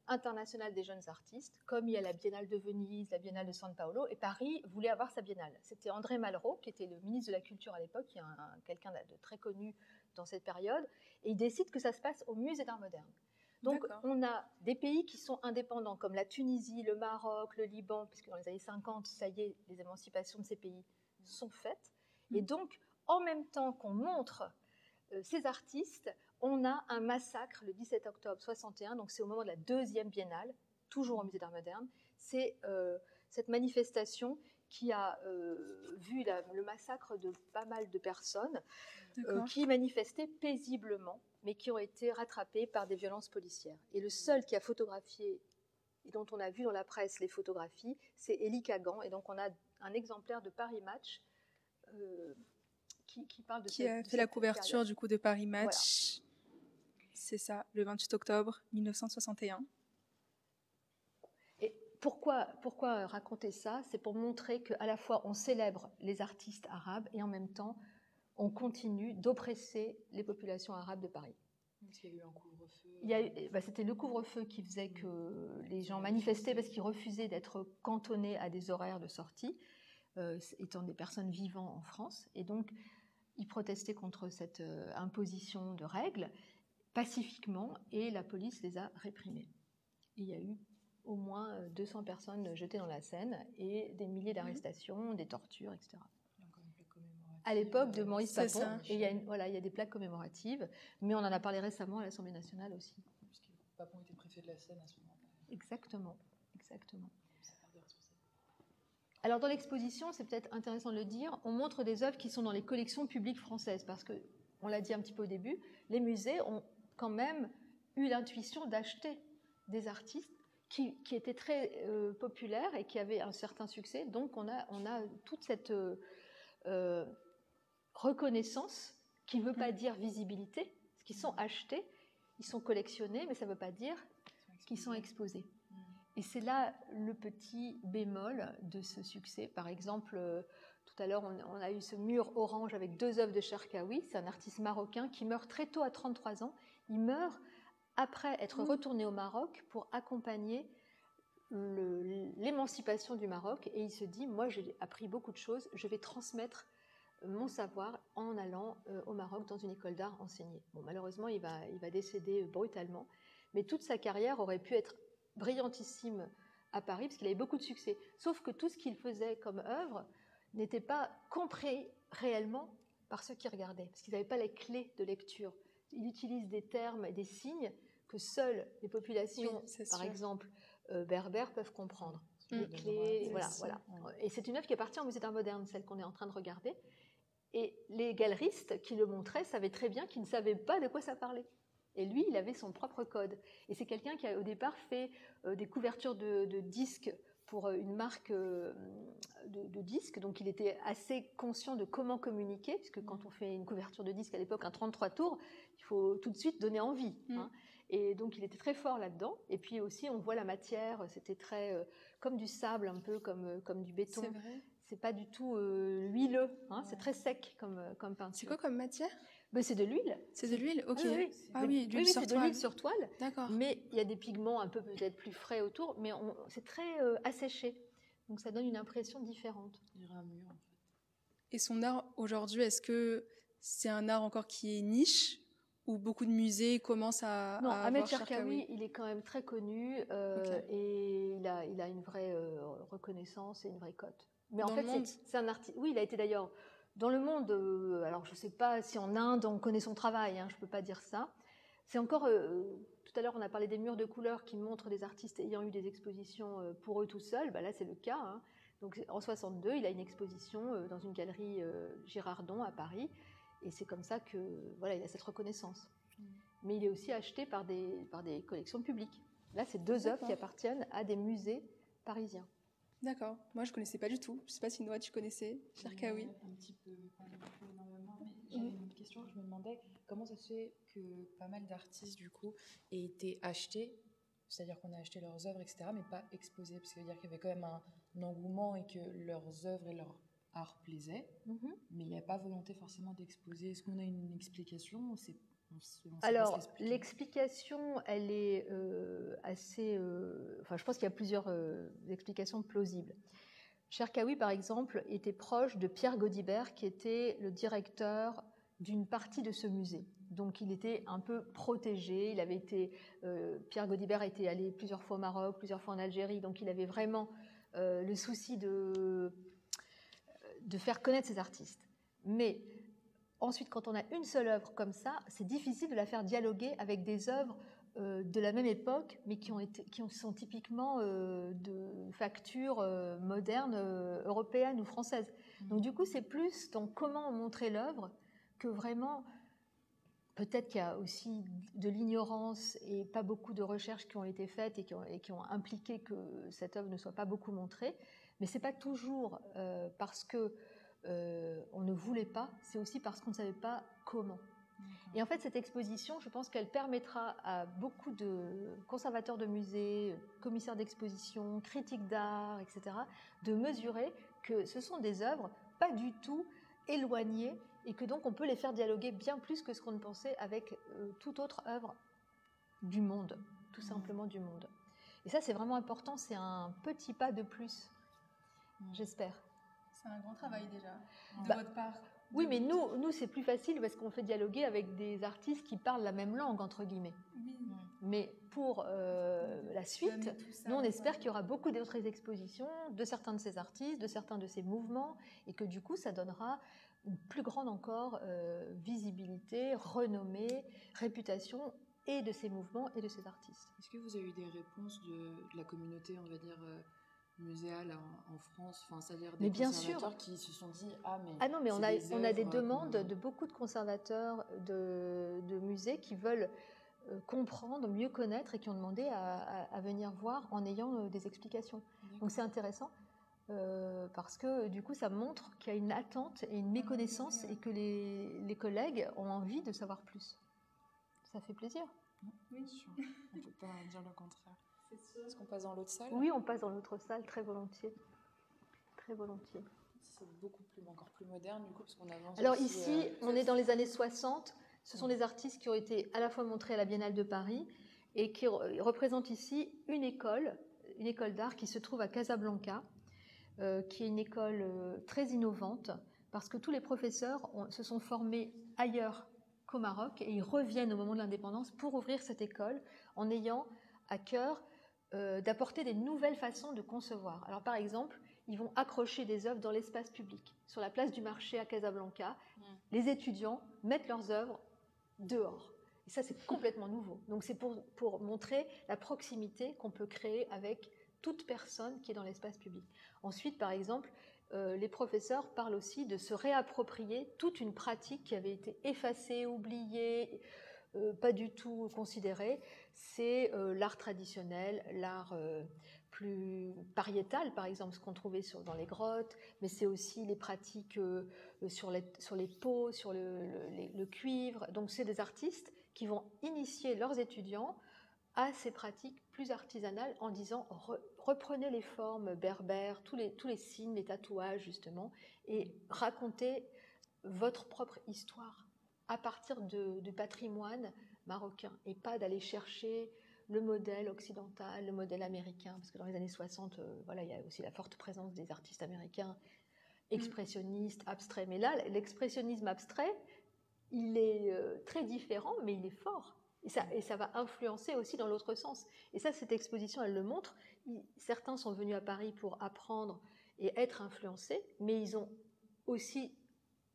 internationale des jeunes artistes, comme il y a la Biennale de Venise, la Biennale de San Paolo, et Paris voulait avoir sa biennale. C'était André Malraux, qui était le ministre de la Culture à l'époque, qui est quelqu'un de très connu dans cette période, et il décide que ça se passe au Musée d'Art moderne. Donc on a des pays qui sont indépendants, comme la Tunisie, le Maroc, le Liban, puisque dans les années 50, ça y est, les émancipations de ces pays sont faites. Et donc, en même temps qu'on montre ces artistes, on a un massacre le 17 octobre 61, donc c'est au moment de la 2e biennale, toujours au Musée d'Art moderne. C'est cette manifestation qui a vu le massacre de pas mal de personnes qui manifestaient paisiblement, mais qui ont été rattrapées par des violences policières. Et le seul qui a photographié, et dont on a vu dans la presse les photographies, c'est Élie Kagan. Et donc on a un exemplaire de Paris Match qui parle de qui a fait la couverture du coup de Paris Match. Voilà. C'est ça, le 28 octobre 1961. Et pourquoi raconter ça? C'est pour montrer qu'à la fois on célèbre les artistes arabes et en même temps on continue d'oppresser les populations arabes de Paris. Est-ce qu'il y a eu un couvre-feu? C'était le couvre-feu qui faisait que les gens manifestaient parce qu'ils refusaient d'être cantonnés à des horaires de sortie, étant des personnes vivant en France. Et donc, ils protestaient contre cette imposition de règles pacifiquement, et la police les a réprimés. Et il y a eu au moins 200 personnes jetées dans la Seine et des milliers d'arrestations, des tortures, etc. À l'époque de Maurice Papon, et il y a des plaques commémoratives, mais on en a parlé récemment à l'Assemblée nationale aussi. Puisque Papon était préfet de la Seine à ce moment-là. Exactement. Alors dans l'exposition, c'est peut-être intéressant de le dire, on montre des œuvres qui sont dans les collections publiques françaises, parce que, on l'a dit un petit peu au début, les musées ont quand même eu l'intuition d'acheter des artistes qui étaient très populaires et qui avaient un certain succès. Donc on a toute cette reconnaissance qui ne veut pas dire visibilité, parce qu'ils sont achetés, ils sont collectionnés, mais ça ne veut pas dire qu'ils sont exposés. Et c'est là le petit bémol de ce succès. Par exemple, tout à l'heure, on a eu ce mur orange avec 2 œuvres de Cherkaoui. C'est un artiste marocain qui meurt très tôt, à 33 ans. Il meurt après être retourné au Maroc pour accompagner l'émancipation du Maroc. Et il se dit, moi j'ai appris beaucoup de choses, je vais transmettre mon savoir en allant au Maroc dans une école d'art enseigner. Bon, malheureusement, il va décéder brutalement, mais toute sa carrière aurait pu être brillantissime à Paris, parce qu'il avait beaucoup de succès. Sauf que tout ce qu'il faisait comme œuvre n'était pas compris réellement par ceux qui regardaient, parce qu'ils n'avaient pas les clés de lecture. Il utilise des termes et des signes que seules les populations, par exemple, berbères, peuvent comprendre. Les clés, voilà. Et c'est une œuvre qui appartient au Musée d'Art Moderne, celle qu'on est en train de regarder. Et les galeristes qui le montraient savaient très bien qu'ils ne savaient pas de quoi ça parlait. Et lui, il avait son propre code. Et c'est quelqu'un qui a au départ fait des couvertures de disques pour une marque de disques. Donc il était assez conscient de comment communiquer, puisque quand on fait une couverture de disque à l'époque, un 33 tours, il faut tout de suite donner envie. Hein. Et donc il était très fort là-dedans. Et puis aussi, on voit la matière, c'était très comme du sable, un peu comme du béton. C'est vrai. C'est pas du tout huileux, hein, c'est très sec comme peinture. C'est quoi comme matière? C'est de l'huile. C'est de l'huile, ok. Oui, l'huile sur c'est toile. de l'huile sur toile. D'accord. Mais il y a des pigments un peu peut-être plus frais autour, mais c'est très asséché. Donc ça donne une impression différente. Il y aurait un mur, en fait. Et son art aujourd'hui, est-ce que c'est un art encore qui est niche, où beaucoup de musées commencent à Non, Ahmed voir Cherkaoui, il est quand même très connu et il a une vraie reconnaissance et une vraie cote. Mais en fait, c'est un artiste. Oui, il a été d'ailleurs dans le monde. Alors, je ne sais pas si en Inde on connaît son travail. Hein, je ne peux pas dire ça. C'est encore. Tout à l'heure, on a parlé des murs de couleurs qui montrent des artistes ayant eu des expositions pour eux tout seuls. Là, c'est le cas. Hein. Donc, en 62, il a une exposition dans une galerie Girardon à Paris, et c'est comme ça que il a cette reconnaissance. Mais il est aussi acheté par des collections publiques. Là, c'est deux œuvres qui appartiennent à des musées parisiens. D'accord. Moi, je ne connaissais pas du tout. Je ne sais pas si Noah, tu connaissais Cherkaoui. Un petit peu, pas énormément. Mais j'avais une autre question. Je me demandais comment ça se fait que pas mal d'artistes, du coup, aient été achetés, c'est-à-dire qu'on a acheté leurs œuvres, etc., mais pas exposés. Parce que ça veut dire qu'il y avait quand même un engouement et que leurs œuvres et leur art plaisaient, mais il n'y a pas volonté forcément d'exposer. Est-ce qu'on a une explication ou c'est... Alors, l'explication, elle est assez... je pense qu'il y a plusieurs explications plausibles. Cherkaoui, par exemple, était proche de Pierre Gaudibert, qui était le directeur d'une partie de ce musée. Donc, il était un peu protégé. Il avait été... Pierre Gaudibert était allé plusieurs fois au Maroc, plusieurs fois en Algérie. Donc, il avait vraiment le souci de faire connaître ses artistes. Mais... Ensuite, quand on a une seule œuvre comme ça, c'est difficile de la faire dialoguer avec des œuvres de la même époque, mais qui sont typiquement de facture moderne, européenne ou française. Donc du coup, c'est plus dans comment montrer l'œuvre que vraiment... Peut-être qu'il y a aussi de l'ignorance et pas beaucoup de recherches qui ont été faites et qui ont impliqué que cette œuvre ne soit pas beaucoup montrée. Mais ce n'est pas toujours parce que on ne voulait pas, c'est aussi parce qu'on ne savait pas comment. Et en fait, cette exposition, je pense qu'elle permettra à beaucoup de conservateurs de musées, commissaires d'exposition, critiques d'art, etc., de mesurer que ce sont des œuvres pas du tout éloignées et que donc on peut les faire dialoguer bien plus que ce qu'on ne pensait avec toute autre œuvre du monde, tout simplement du monde. Et ça, c'est vraiment important, c'est un petit pas de plus, j'espère. C'est un grand travail déjà, de votre part. Oui, mais nous c'est plus facile parce qu'on fait dialoguer avec des artistes qui parlent la même langue, entre guillemets. Oui. Mais pour la suite, nous on espère qu'il y aura beaucoup d'autres expositions de certains de ces artistes, de certains de ces mouvements, et que du coup ça donnera une plus grande encore visibilité, renommée, réputation, et de ces mouvements et de ces artistes. Est-ce que vous avez eu des réponses de la communauté, on va dire... muséale en France, c'est-à-dire des conservateurs qui se sont dit mais on a des demandes de beaucoup de conservateurs de musées qui veulent comprendre, mieux connaître et qui ont demandé à venir voir en ayant des explications. Donc c'est intéressant parce que du coup ça montre qu'il y a une attente et une méconnaissance et que les collègues ont envie de savoir plus. Ça fait plaisir. Oui, sûr. On ne peut pas dire le contraire. Est-ce qu'on passe dans l'autre salle? Oui, on passe dans l'autre salle, très volontiers. Très volontiers. C'est encore plus moderne, du coup, parce qu'on avance. Alors ici, on est dans les années 60. Ce sont des artistes qui ont été à la fois montrés à la Biennale de Paris, et qui représente ici une école d'art qui se trouve à Casablanca, qui est une école très innovante, parce que tous les professeurs se sont formés ailleurs qu'au Maroc, et ils reviennent au moment de l'indépendance pour ouvrir cette école en ayant à cœur d'apporter des nouvelles façons de concevoir. Alors par exemple, ils vont accrocher des œuvres dans l'espace public. Sur la place du marché à Casablanca, les étudiants mettent leurs œuvres dehors. Et ça, c'est complètement nouveau. Donc c'est pour montrer la proximité qu'on peut créer avec toute personne qui est dans l'espace public. Ensuite, par exemple, les professeurs parlent aussi de se réapproprier toute une pratique qui avait été effacée, oubliée, pas du tout considérée. C'est l'art traditionnel, l'art plus pariétal, par exemple, ce qu'on trouvait dans les grottes, mais c'est aussi les pratiques sur les peaux, sur le cuivre. Donc c'est des artistes qui vont initier leurs étudiants à ces pratiques plus artisanales en disant reprenez les formes berbères, tous les signes, les tatouages justement, et racontez votre propre histoire à partir du patrimoine marocain, et pas d'aller chercher le modèle occidental, le modèle américain, parce que dans les années 60, voilà, il y a aussi la forte présence des artistes américains expressionnistes, abstraits. Mais là, l'expressionnisme abstrait, il est très différent, mais il est fort. Et ça va influencer aussi dans l'autre sens. Et ça, cette exposition, elle le montre. Certains sont venus à Paris pour apprendre et être influencés, mais ils ont aussi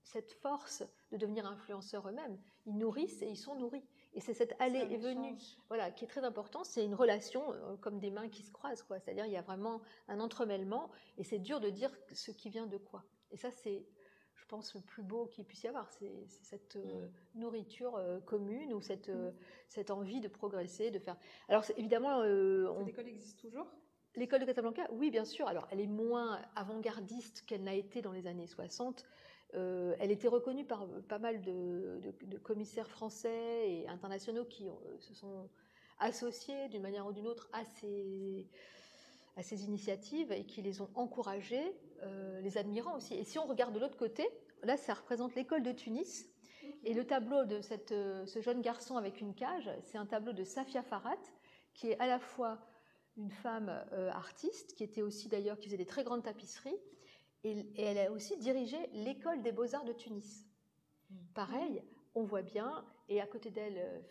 cette force de devenir influenceurs eux-mêmes. Ils nourrissent et ils sont nourris. Et c'est cette allée et venue, voilà, qui est très important. C'est une relation comme des mains qui se croisent, quoi. C'est-à-dire il y a vraiment un entremêlement, et c'est dur de dire ce qui vient de quoi. Et ça, c'est, je pense, le plus beau qu'il puisse y avoir. C'est cette nourriture commune, ou cette envie de progresser, de faire. Alors évidemment, cette école existe toujours? L'école de Casablanca, oui, bien sûr. Alors elle est moins avant-gardiste qu'elle n'a été dans les années 60. Elle était reconnue par pas mal de commissaires français et internationaux qui se sont associés d'une manière ou d'une autre à ces initiatives, et qui les ont encouragées, les admirant aussi. Et si on regarde de l'autre côté, là ça représente l'école de Tunis, et le tableau de ce jeune garçon avec une cage, c'est un tableau de Safia Farhat, qui est à la fois une femme artiste, qui était aussi d'ailleurs, qui faisait des très grandes tapisseries, et elle a aussi dirigé l'école des beaux-arts de Tunis. Pareil, on voit bien, et à côté d'elle,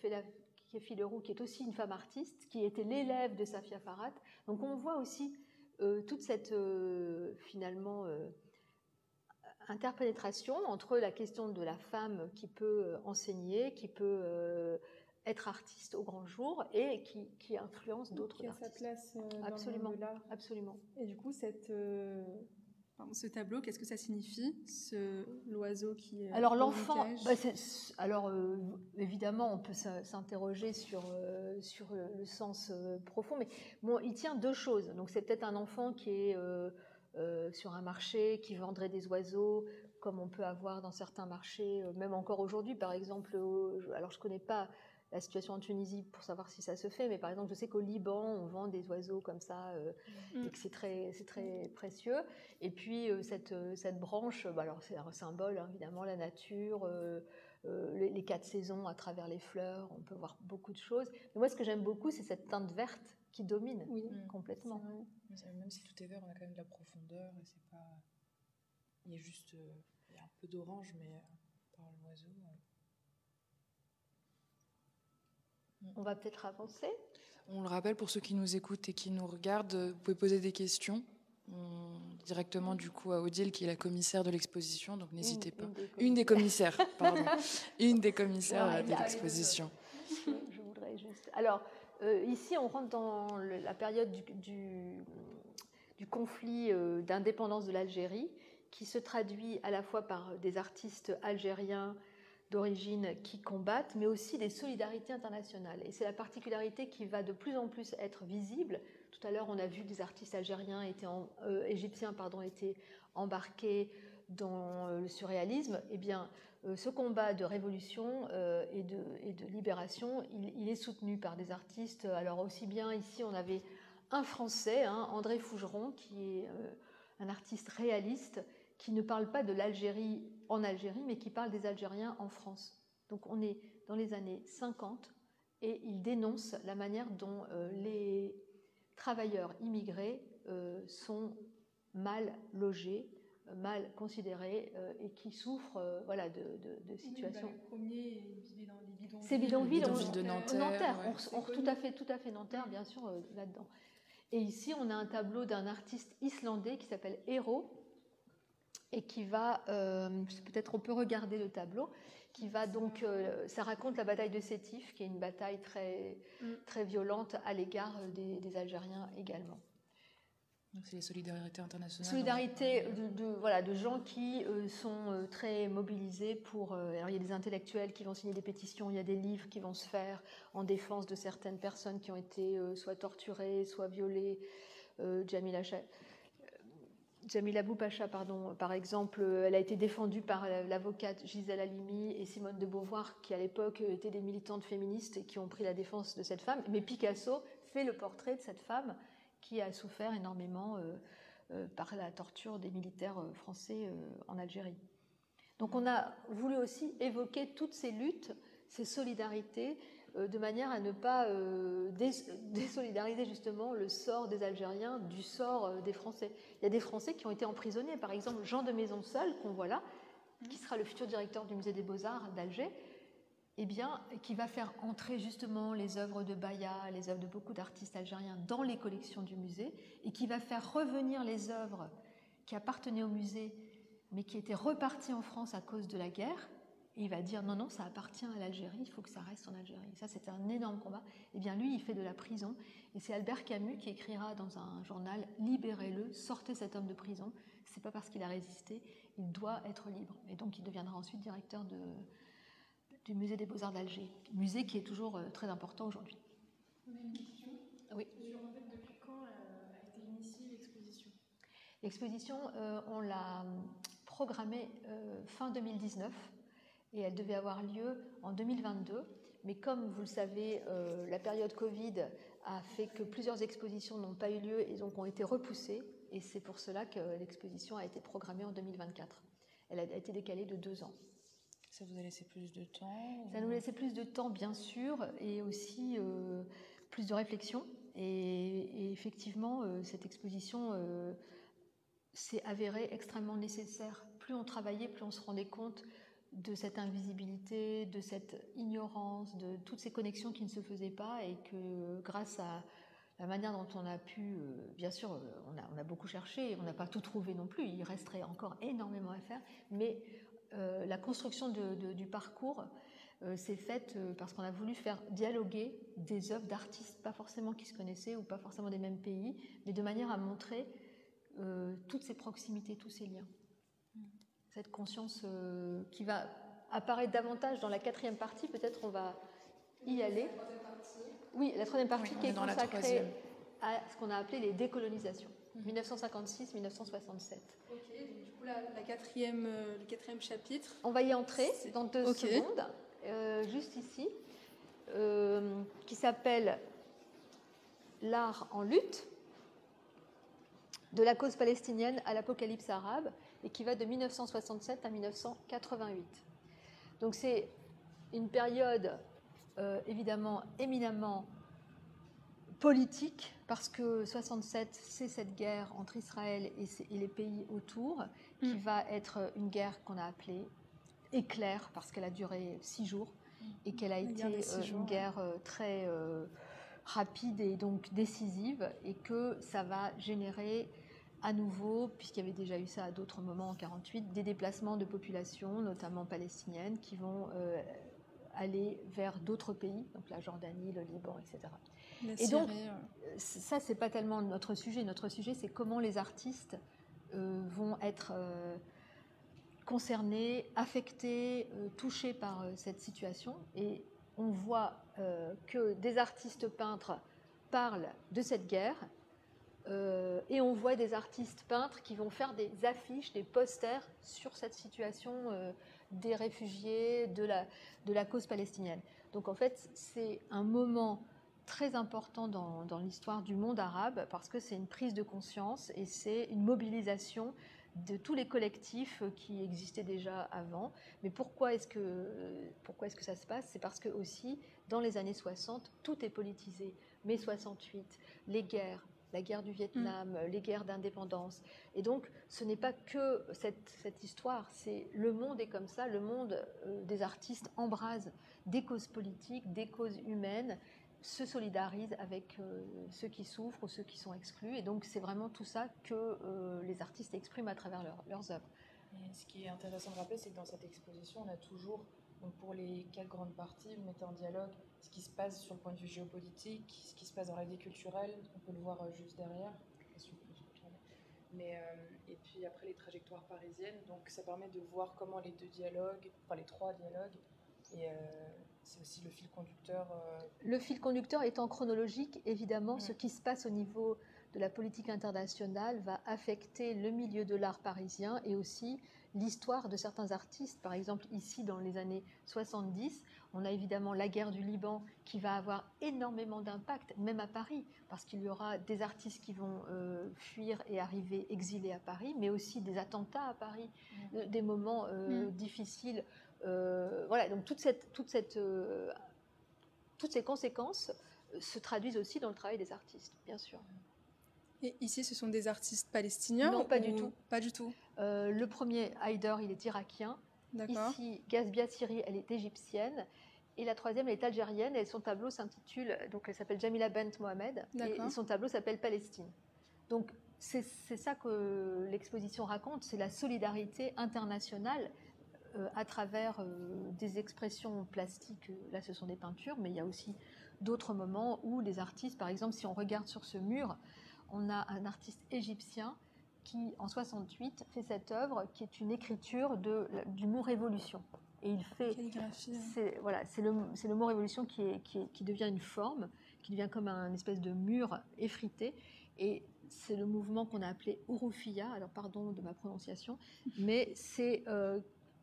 Kefi Leroux, qui est aussi une femme artiste, qui était l'élève de Safia Farhat. Donc on voit aussi toute cette, finalement, interpénétration entre la question de la femme qui peut enseigner, qui peut être artiste au grand jour, et qui influence d'autres artistes. Qui a sa place dans absolument, le monde de l'art. Absolument. Et du coup, ce tableau, qu'est-ce que ça signifie, l'oiseau qui est alors l'enfant, évidemment, on peut s'interroger sur le sens profond, mais bon, il tient deux choses. Donc c'est peut-être un enfant qui est sur un marché, qui vendrait des oiseaux, comme on peut avoir dans certains marchés, même encore aujourd'hui, par exemple. Alors je connais pas la situation en Tunisie pour savoir si ça se fait, mais par exemple, je sais qu'au Liban, on vend des oiseaux comme ça, et que c'est très précieux. Et puis, cette branche, alors c'est un symbole, hein, évidemment, la nature, les 4 saisons à travers les fleurs, on peut voir beaucoup de choses. Mais moi, ce que j'aime beaucoup, c'est cette teinte verte qui domine complètement. Même si tout est vert, on a quand même de la profondeur, et c'est pas... Il y a juste il y a un peu d'orange, mais par l'oiseau... On va peut-être avancer. On le rappelle pour ceux qui nous écoutent et qui nous regardent, vous pouvez poser des questions directement du coup à Odile, qui est la commissaire de l'exposition, donc n'hésitez pas. Une des commissaires, pardon. Une des commissaires de l'exposition. Je voudrais juste... Alors, ici, on rentre dans la période du conflit d'indépendance de l'Algérie, qui se traduit à la fois par des artistes algériens d'origine qui combattent, mais aussi des solidarités internationales. Et c'est la particularité qui va de plus en plus être visible. Tout à l'heure, on a vu des artistes algériens égyptiens étaient embarqués dans le surréalisme. Eh bien, ce combat de révolution et de libération, il est soutenu par des artistes. Alors aussi bien ici, on avait un Français, André Fougeron, qui est un artiste réaliste, qui ne parle pas de l'Algérie en Algérie, mais qui parle des Algériens en France. Donc on est dans les années 50, et il dénonce la manière dont les travailleurs immigrés sont mal logés, mal considérés et qui souffrent de situations. Le premier, il vivait dans les bidonvilles. Ces bidonvilles, de Nanterre. Tout à fait Nanterre, bien sûr, là-dedans. Et ici, on a un tableau d'un artiste islandais qui s'appelle Eero, et qui va, peut-être on peut regarder le tableau, qui va donc, ça raconte la bataille de Sétif, qui est une bataille très, très violente à l'égard des Algériens également. Donc c'est les solidarités internationales. Solidarité de gens qui sont très mobilisés pour... alors il y a des intellectuels qui vont signer des pétitions, il y a des livres qui vont se faire en défense de certaines personnes qui ont été soit torturées, soit violées. Jamila Boupacha, par exemple, elle a été défendue par l'avocate Gisèle Halimi et Simone de Beauvoir, qui à l'époque étaient des militantes féministes et qui ont pris la défense de cette femme. Mais Picasso fait le portrait de cette femme qui a souffert énormément par la torture des militaires français en Algérie. Donc on a voulu aussi évoquer toutes ces luttes, ces solidarités, de manière à ne pas désolidariser justement le sort des Algériens du sort des Français. Il y a des Français qui ont été emprisonnés, par exemple Jean de Maisonseul, qu'on voit là, qui sera le futur directeur du musée des Beaux-Arts d'Alger, qui va faire entrer justement les œuvres de Baya, les œuvres de beaucoup d'artistes algériens dans les collections du musée, et qui va faire revenir les œuvres qui appartenaient au musée, mais qui étaient reparties en France à cause de la guerre. Et il va dire non, ça appartient à l'Algérie, il faut que ça reste en Algérie. Ça, c'était un énorme combat. Et bien lui, il fait de la prison. Et c'est Albert Camus qui écrira dans un journal « Libérez-le, sortez cet homme de prison. C'est pas parce qu'il a résisté, il doit être libre. » Et donc, il deviendra ensuite directeur du musée des Beaux-Arts d'Alger. Musée qui est toujours très important aujourd'hui. On a une question. Oui. Sur en fait, depuis quand a été initiée l'exposition ? L'exposition, on l'a programmée fin 2019. Et elle devait avoir lieu en 2022. Mais comme vous le savez, la période Covid a fait que plusieurs expositions n'ont pas eu lieu et donc ont été repoussées. Et c'est pour cela que l'exposition a été programmée en 2024. Elle a été décalée de 2 ans. Ça vous a laissé plus de temps ? Ça nous a laissé plus de temps, bien sûr, et aussi plus de réflexion. Et effectivement, cette exposition s'est avérée extrêmement nécessaire. Plus on travaillait, plus on se rendait compte de cette invisibilité, de cette ignorance, de toutes ces connexions qui ne se faisaient pas, et que grâce à la manière dont on a pu, bien sûr, on a beaucoup cherché, on n'a pas tout trouvé non plus, il resterait encore énormément à faire, mais la construction du parcours s'est faite parce qu'on a voulu faire dialoguer des œuvres d'artistes, pas forcément qui se connaissaient ou pas forcément des mêmes pays, mais de manière à montrer toutes ces proximités, tous ces liens. Cette conscience qui va apparaître davantage dans la 4e partie, peut-être on va y aller. Oui, la 3e partie qui est consacrée à ce qu'on a appelé les décolonisations, 1956-1967. Ok, donc du coup le 4e chapitre. On va y entrer dans 2 secondes, juste ici, qui s'appelle L'art en lutte, de la cause palestinienne à l'apocalypse arabe, et qui va de 1967 à 1988. Donc c'est une période évidemment éminemment politique, parce que 67, c'est cette guerre entre Israël et les pays autour, qui va être une guerre qu'on a appelée éclair, parce qu'elle a duré 6 jours, et qu'elle a été une guerre très rapide et donc décisive, et que ça va générer à nouveau, puisqu'il y avait déjà eu ça à d'autres moments en 1948, des déplacements de populations, notamment palestiniennes, qui vont aller vers d'autres pays, donc la Jordanie, le Liban, etc. Et donc, ça, c'est pas tellement notre sujet. Notre sujet, c'est comment les artistes vont être concernés, affectés, touchés par cette situation. Et on voit que des artistes peintres parlent de cette guerre, et on voit des artistes peintres qui vont faire des affiches, des posters sur cette situation des réfugiés, de la cause palestinienne. Donc en fait, c'est un moment très important dans l'histoire du monde arabe, parce que c'est une prise de conscience et c'est une mobilisation de tous les collectifs qui existaient déjà avant. Mais pourquoi est-ce que ça se passe? C'est parce que aussi, dans les années 60, tout est politisé. Mai 68, les guerres, la guerre du Vietnam, les guerres d'indépendance. Et donc, ce n'est pas que cette histoire, c'est le monde est comme ça, le monde des artistes embrase des causes politiques, des causes humaines, se solidarise avec ceux qui souffrent ou ceux qui sont exclus. Et donc, c'est vraiment tout ça que les artistes expriment à travers leurs œuvres. Et ce qui est intéressant de rappeler, c'est que dans cette exposition, on a toujours, donc pour les 4 grandes parties, vous mettez en dialogue ce qui se passe sur le point de vue géopolitique, ce qui se passe dans la vie culturelle, on peut le voir juste derrière, mais, et puis après les trajectoires parisiennes, donc ça permet de voir comment les 2 dialogues, enfin les 3 dialogues, et c'est aussi le fil conducteur. Le fil conducteur étant chronologique, évidemment, ce qui se passe au niveau de la politique internationale va affecter le milieu de l'art parisien et aussi l'histoire de certains artistes. Par exemple, ici, dans les années 70, on a évidemment la guerre du Liban qui va avoir énormément d'impact, même à Paris, parce qu'il y aura des artistes qui vont fuir et arriver exilés à Paris, mais aussi des attentats à Paris, des moments difficiles. Voilà, donc toutes ces conséquences se traduisent aussi dans le travail des artistes, bien sûr. Et ici, ce sont des artistes palestiniens? Non, pas du tout. Pas du tout. Le premier, Haider, il est irakien. D'accord. Ici, Gasbia Siri, elle est égyptienne. Et la troisième, elle est algérienne. Et son tableau s'intitule, donc elle s'appelle Jamila Bent Mohamed. Et son tableau s'appelle Palestine. Donc c'est ça que l'exposition raconte, c'est la solidarité internationale à travers des expressions plastiques. Là, ce sont des peintures, mais il y a aussi d'autres moments où les artistes, par exemple, si on regarde sur ce mur, on a un artiste égyptien qui, en 68, fait cette œuvre qui est une écriture du mot révolution. Et il fait... C'est le mot révolution qui devient une forme, qui devient comme un espèce de mur effrité. Et c'est le mouvement qu'on a appelé Urufia, alors pardon de ma prononciation, mais c'est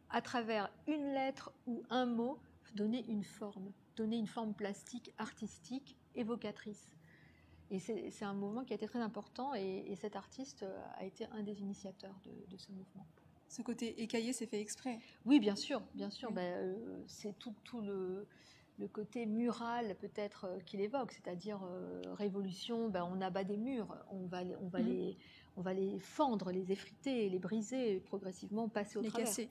à travers une lettre ou un mot, donner une forme plastique, artistique, évocatrice. Et c'est un mouvement qui a été très important et cet artiste a été un des initiateurs de ce mouvement. Ce côté écaillé, c'est fait exprès? Oui, bien sûr. Oui. C'est tout le côté mural peut-être qu'il évoque, c'est-à-dire révolution, on abat des murs, on va les fendre, les effriter, les briser, progressivement passer au travers. Les casser.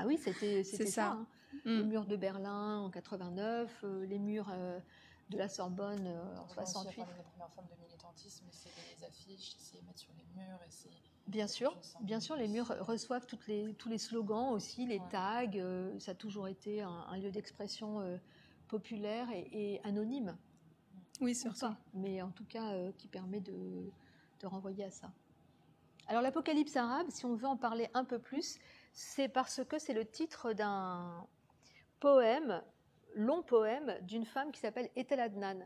Oui, c'était ça. Hein. Le mur de Berlin en 89, les murs de la Sorbonne en 68. C'est les premières formes de militantisme, c'est les affiches, c'est mettre sur les murs. Bien sûr, les murs reçoivent tous les slogans aussi, les tags. Ça a toujours été un lieu d'expression populaire et anonyme. Oui, surtout. Mais en tout cas, qui permet de renvoyer à ça. Alors, l'Apocalypse arabe, si on veut en parler un peu plus, c'est parce que c'est le titre d'un poème, long poème, d'une femme qui s'appelle Etel Adnan.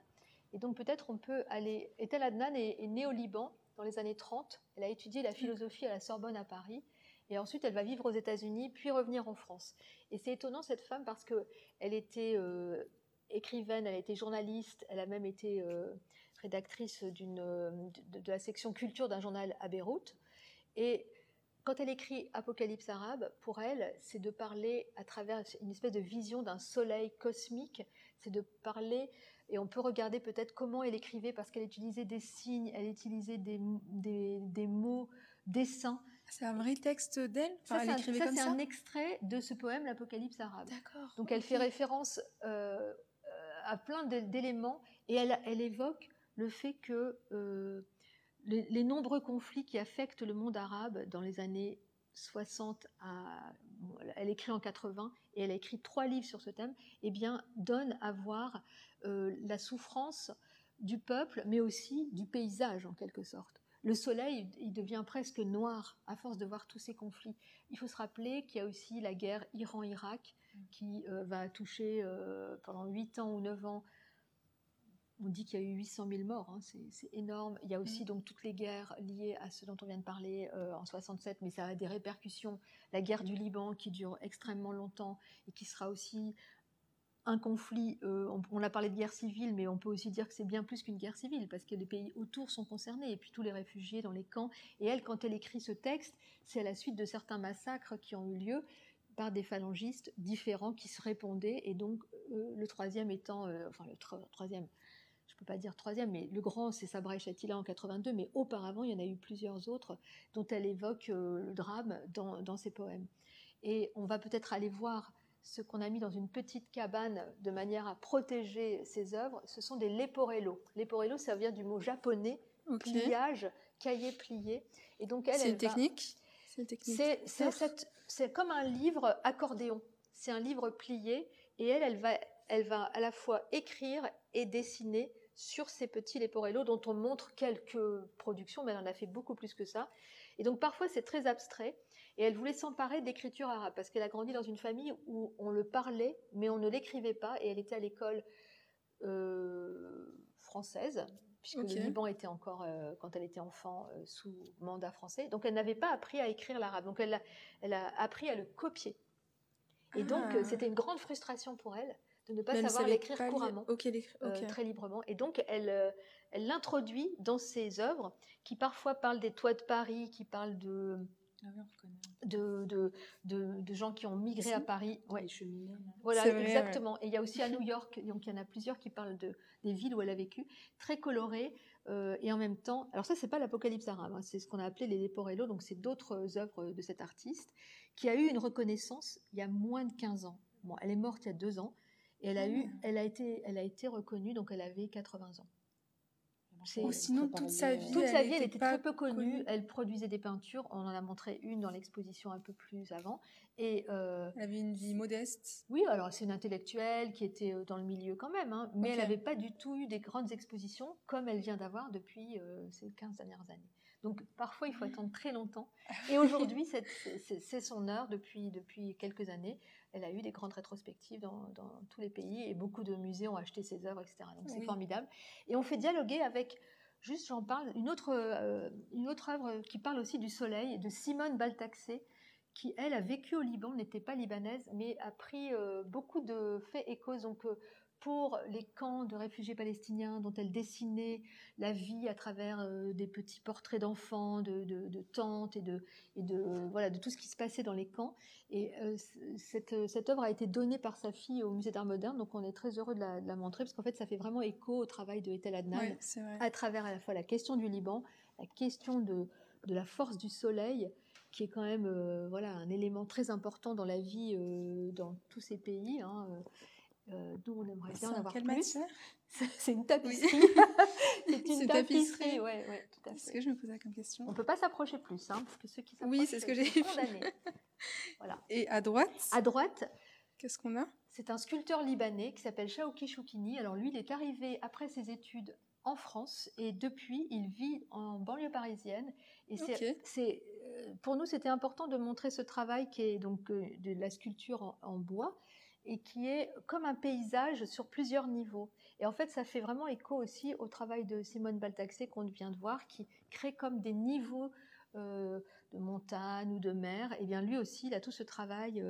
Et donc, peut-être on peut aller... Etel Adnan est née au Liban dans les années 30. Elle a étudié la philosophie à la Sorbonne à Paris. Et ensuite, elle va vivre aux États-Unis, puis revenir en France. Et c'est étonnant, cette femme, parce qu'elle était écrivaine, elle était journaliste, elle a même été rédactrice de la section culture d'un journal à Beyrouth. Et quand elle écrit Apocalypse arabe, pour elle, c'est de parler à travers une espèce de vision d'un soleil cosmique. C'est de parler, et on peut regarder peut-être comment elle écrivait, parce qu'elle utilisait des signes, elle utilisait des mots, dessins. C'est un vrai texte d'elle? Elle écrivait comme ça? C'est un extrait de ce poème, l'Apocalypse arabe. D'accord. Donc elle fait référence à plein d'éléments, et elle évoque le fait que les nombreux conflits qui affectent le monde arabe dans les années 60 elle écrit en 80 et elle a écrit 3 livres sur ce thème, donnent à voir la souffrance du peuple, mais aussi du paysage en quelque sorte. Le soleil, il devient presque noir à force de voir tous ces conflits. Il faut se rappeler qu'il y a aussi la guerre Iran-Irak qui va toucher pendant 8 ans ou 9 ans. On dit qu'il y a eu 800 000 morts, hein, c'est énorme. Il y a aussi donc toutes les guerres liées à ce dont on vient de parler en 67, mais ça a des répercussions. La guerre du Liban qui dure extrêmement longtemps et qui sera aussi un conflit, on a parlé de guerre civile, mais on peut aussi dire que c'est bien plus qu'une guerre civile, parce que les pays autour sont concernés, et puis tous les réfugiés dans les camps. Et elle, quand elle écrit ce texte, c'est à la suite de certains massacres qui ont eu lieu par des phalangistes différents qui se répondaient, et donc le troisième étant, troisième, je ne peux pas dire troisième, mais le grand, c'est Sabra et Shatila en 82, mais auparavant, il y en a eu plusieurs autres dont elle évoque le drame dans ses poèmes. Et on va peut-être aller voir ce qu'on a mis dans une petite cabane de manière à protéger ses œuvres. Ce sont des leporello. Leporello, ça vient du mot japonais, pliage, cahier plié. Et donc c'est une technique. C'est comme un livre accordéon. C'est un livre plié, et elle va à la fois écrire et dessiner sur ces petits leporello dont on montre quelques productions, mais elle en a fait beaucoup plus que ça. Et donc parfois c'est très abstrait. Et elle voulait s'emparer d'écriture arabe, parce qu'elle a grandi dans une famille où on le parlait, mais on ne l'écrivait pas, et elle était à l'école française, puisque le Liban était encore, quand elle était enfant, sous mandat français. Donc elle n'avait pas appris à écrire l'arabe, donc elle a appris à le copier. Et donc c'était une grande frustration pour elle de ne pas savoir l'écrire couramment, très librement. Et donc elle l'introduit dans ses œuvres, qui parfois parlent des toits de Paris, qui parlent de gens qui ont migré à Paris. Ouais. Voilà, exactement. Ouais. Et il y a aussi à New York, donc il y en a plusieurs qui parlent des villes où elle a vécu, très colorées, et en même temps, alors ça c'est pas l'Apocalypse arabe, hein, c'est ce qu'on a appelé les leporello, donc c'est d'autres œuvres de cet artiste, qui a eu une reconnaissance il y a moins de 15 ans. Bon, elle est morte il y a 2 ans, et elle a été reconnue, donc elle avait 80 ans. Sinon, toute sa vie, elle était très peu connue. Elle produisait des peintures. On en a montré une dans l'exposition un peu plus avant. Et elle avait une vie modeste. Oui, alors c'est une intellectuelle qui était dans le milieu quand même, hein, mais elle n'avait pas du tout eu des grandes expositions comme elle vient d'avoir depuis ces 15 dernières années. Donc parfois, il faut attendre très longtemps. Et aujourd'hui, c'est son heure depuis quelques années. Elle a eu des grandes rétrospectives dans tous les pays, et beaucoup de musées ont acheté ses œuvres, etc. Donc c'est formidable. Et on fait dialoguer avec, juste j'en parle, une autre œuvre qui parle aussi du soleil, de Simone Baltaxé, qui, elle, a vécu au Liban, n'était pas libanaise, mais a pris beaucoup de faits et causes. Donc, pour les camps de réfugiés palestiniens dont elle dessinait la vie à travers des petits portraits d'enfants, de tantes et de tout ce qui se passait dans les camps. Et cette œuvre a été donnée par sa fille au Musée d'Art Moderne, donc on est très heureux de la montrer, parce qu'en fait ça fait vraiment écho au travail de Ethel Adnan, à travers à la fois la question du Liban, la question de la force du soleil, qui est quand même un élément très important dans la vie dans tous ces pays, hein, d'où on aimerait bien en avoir plus. C'est une tapisserie. C'est une tapisserie, ouais, tout à fait. C'est ce que je me posais comme question. On ne peut pas s'approcher plus, hein, parce que ceux qui s'approchent, oui, c'est ce que j'ai condamnés. Voilà. Et à droite, qu'est-ce qu'on a? C'est un sculpteur libanais qui s'appelle Shaouki Choukini. Alors lui, il est arrivé après ses études en France, et depuis, il vit en banlieue parisienne. Et pour nous, c'était important de montrer ce travail qui est donc de la sculpture en bois, et qui est comme un paysage sur plusieurs niveaux. Et en fait, ça fait vraiment écho aussi au travail de Simone Baltaxé qu'on vient de voir, qui crée comme des niveaux de montagne ou de mer. Et bien lui aussi, il a tout ce travail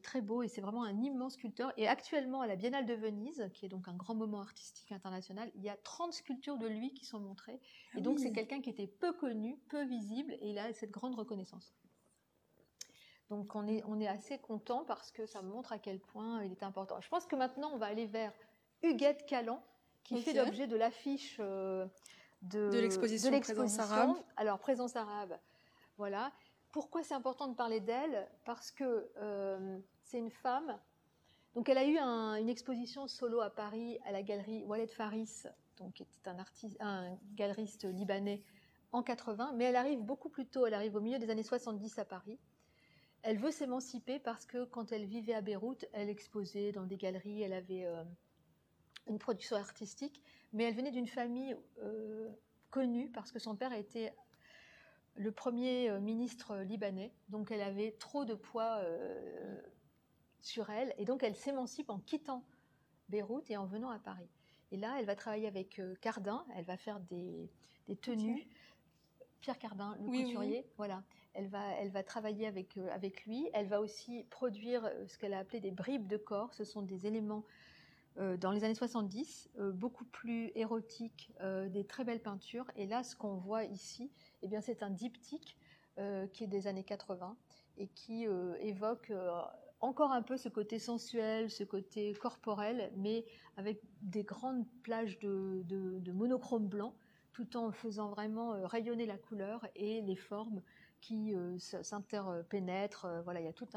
très beau, et c'est vraiment un immense sculpteur. Et actuellement, à la Biennale de Venise, qui est donc un grand moment artistique international, il y a 30 sculptures de lui qui sont montrées. Et donc, c'est quelqu'un qui était peu connu, peu visible, et il a cette grande reconnaissance. Donc on est assez content, parce que ça montre à quel point il est important. Je pense que maintenant on va aller vers Huguette Callan, qui fait l'objet de l'affiche de l'exposition Présence arabe. Alors Présence arabe, voilà. Pourquoi c'est important de parler d'elle? Parce que c'est une femme. Donc elle a eu une exposition solo à Paris, à la galerie Waled Faris, donc qui était un galeriste libanais, en 80, mais elle arrive beaucoup plus tôt. Elle arrive au milieu des années 70 à Paris. Elle veut s'émanciper parce que quand elle vivait à Beyrouth, elle exposait dans des galeries, elle avait une production artistique, mais elle venait d'une famille connue parce que son père était le premier ministre libanais, donc elle avait trop de poids sur elle, et donc elle s'émancipe en quittant Beyrouth et en venant à Paris. Et là, elle va travailler avec Cardin, elle va faire des tenues Pierre Cardin, le couturier. Oui. Voilà. Elle va travailler avec lui. Elle va aussi produire ce qu'elle a appelé des bribes de corps. Ce sont des éléments dans les années 70, beaucoup plus érotiques, des très belles peintures. Et là, ce qu'on voit ici, eh bien, c'est un diptyque qui est des années 80 et qui évoque encore un peu ce côté sensuel, ce côté corporel, mais avec des grandes plages de monochrome blanc, tout en faisant vraiment rayonner la couleur et les formes qui s'interpénètrent. Voilà, il y a tout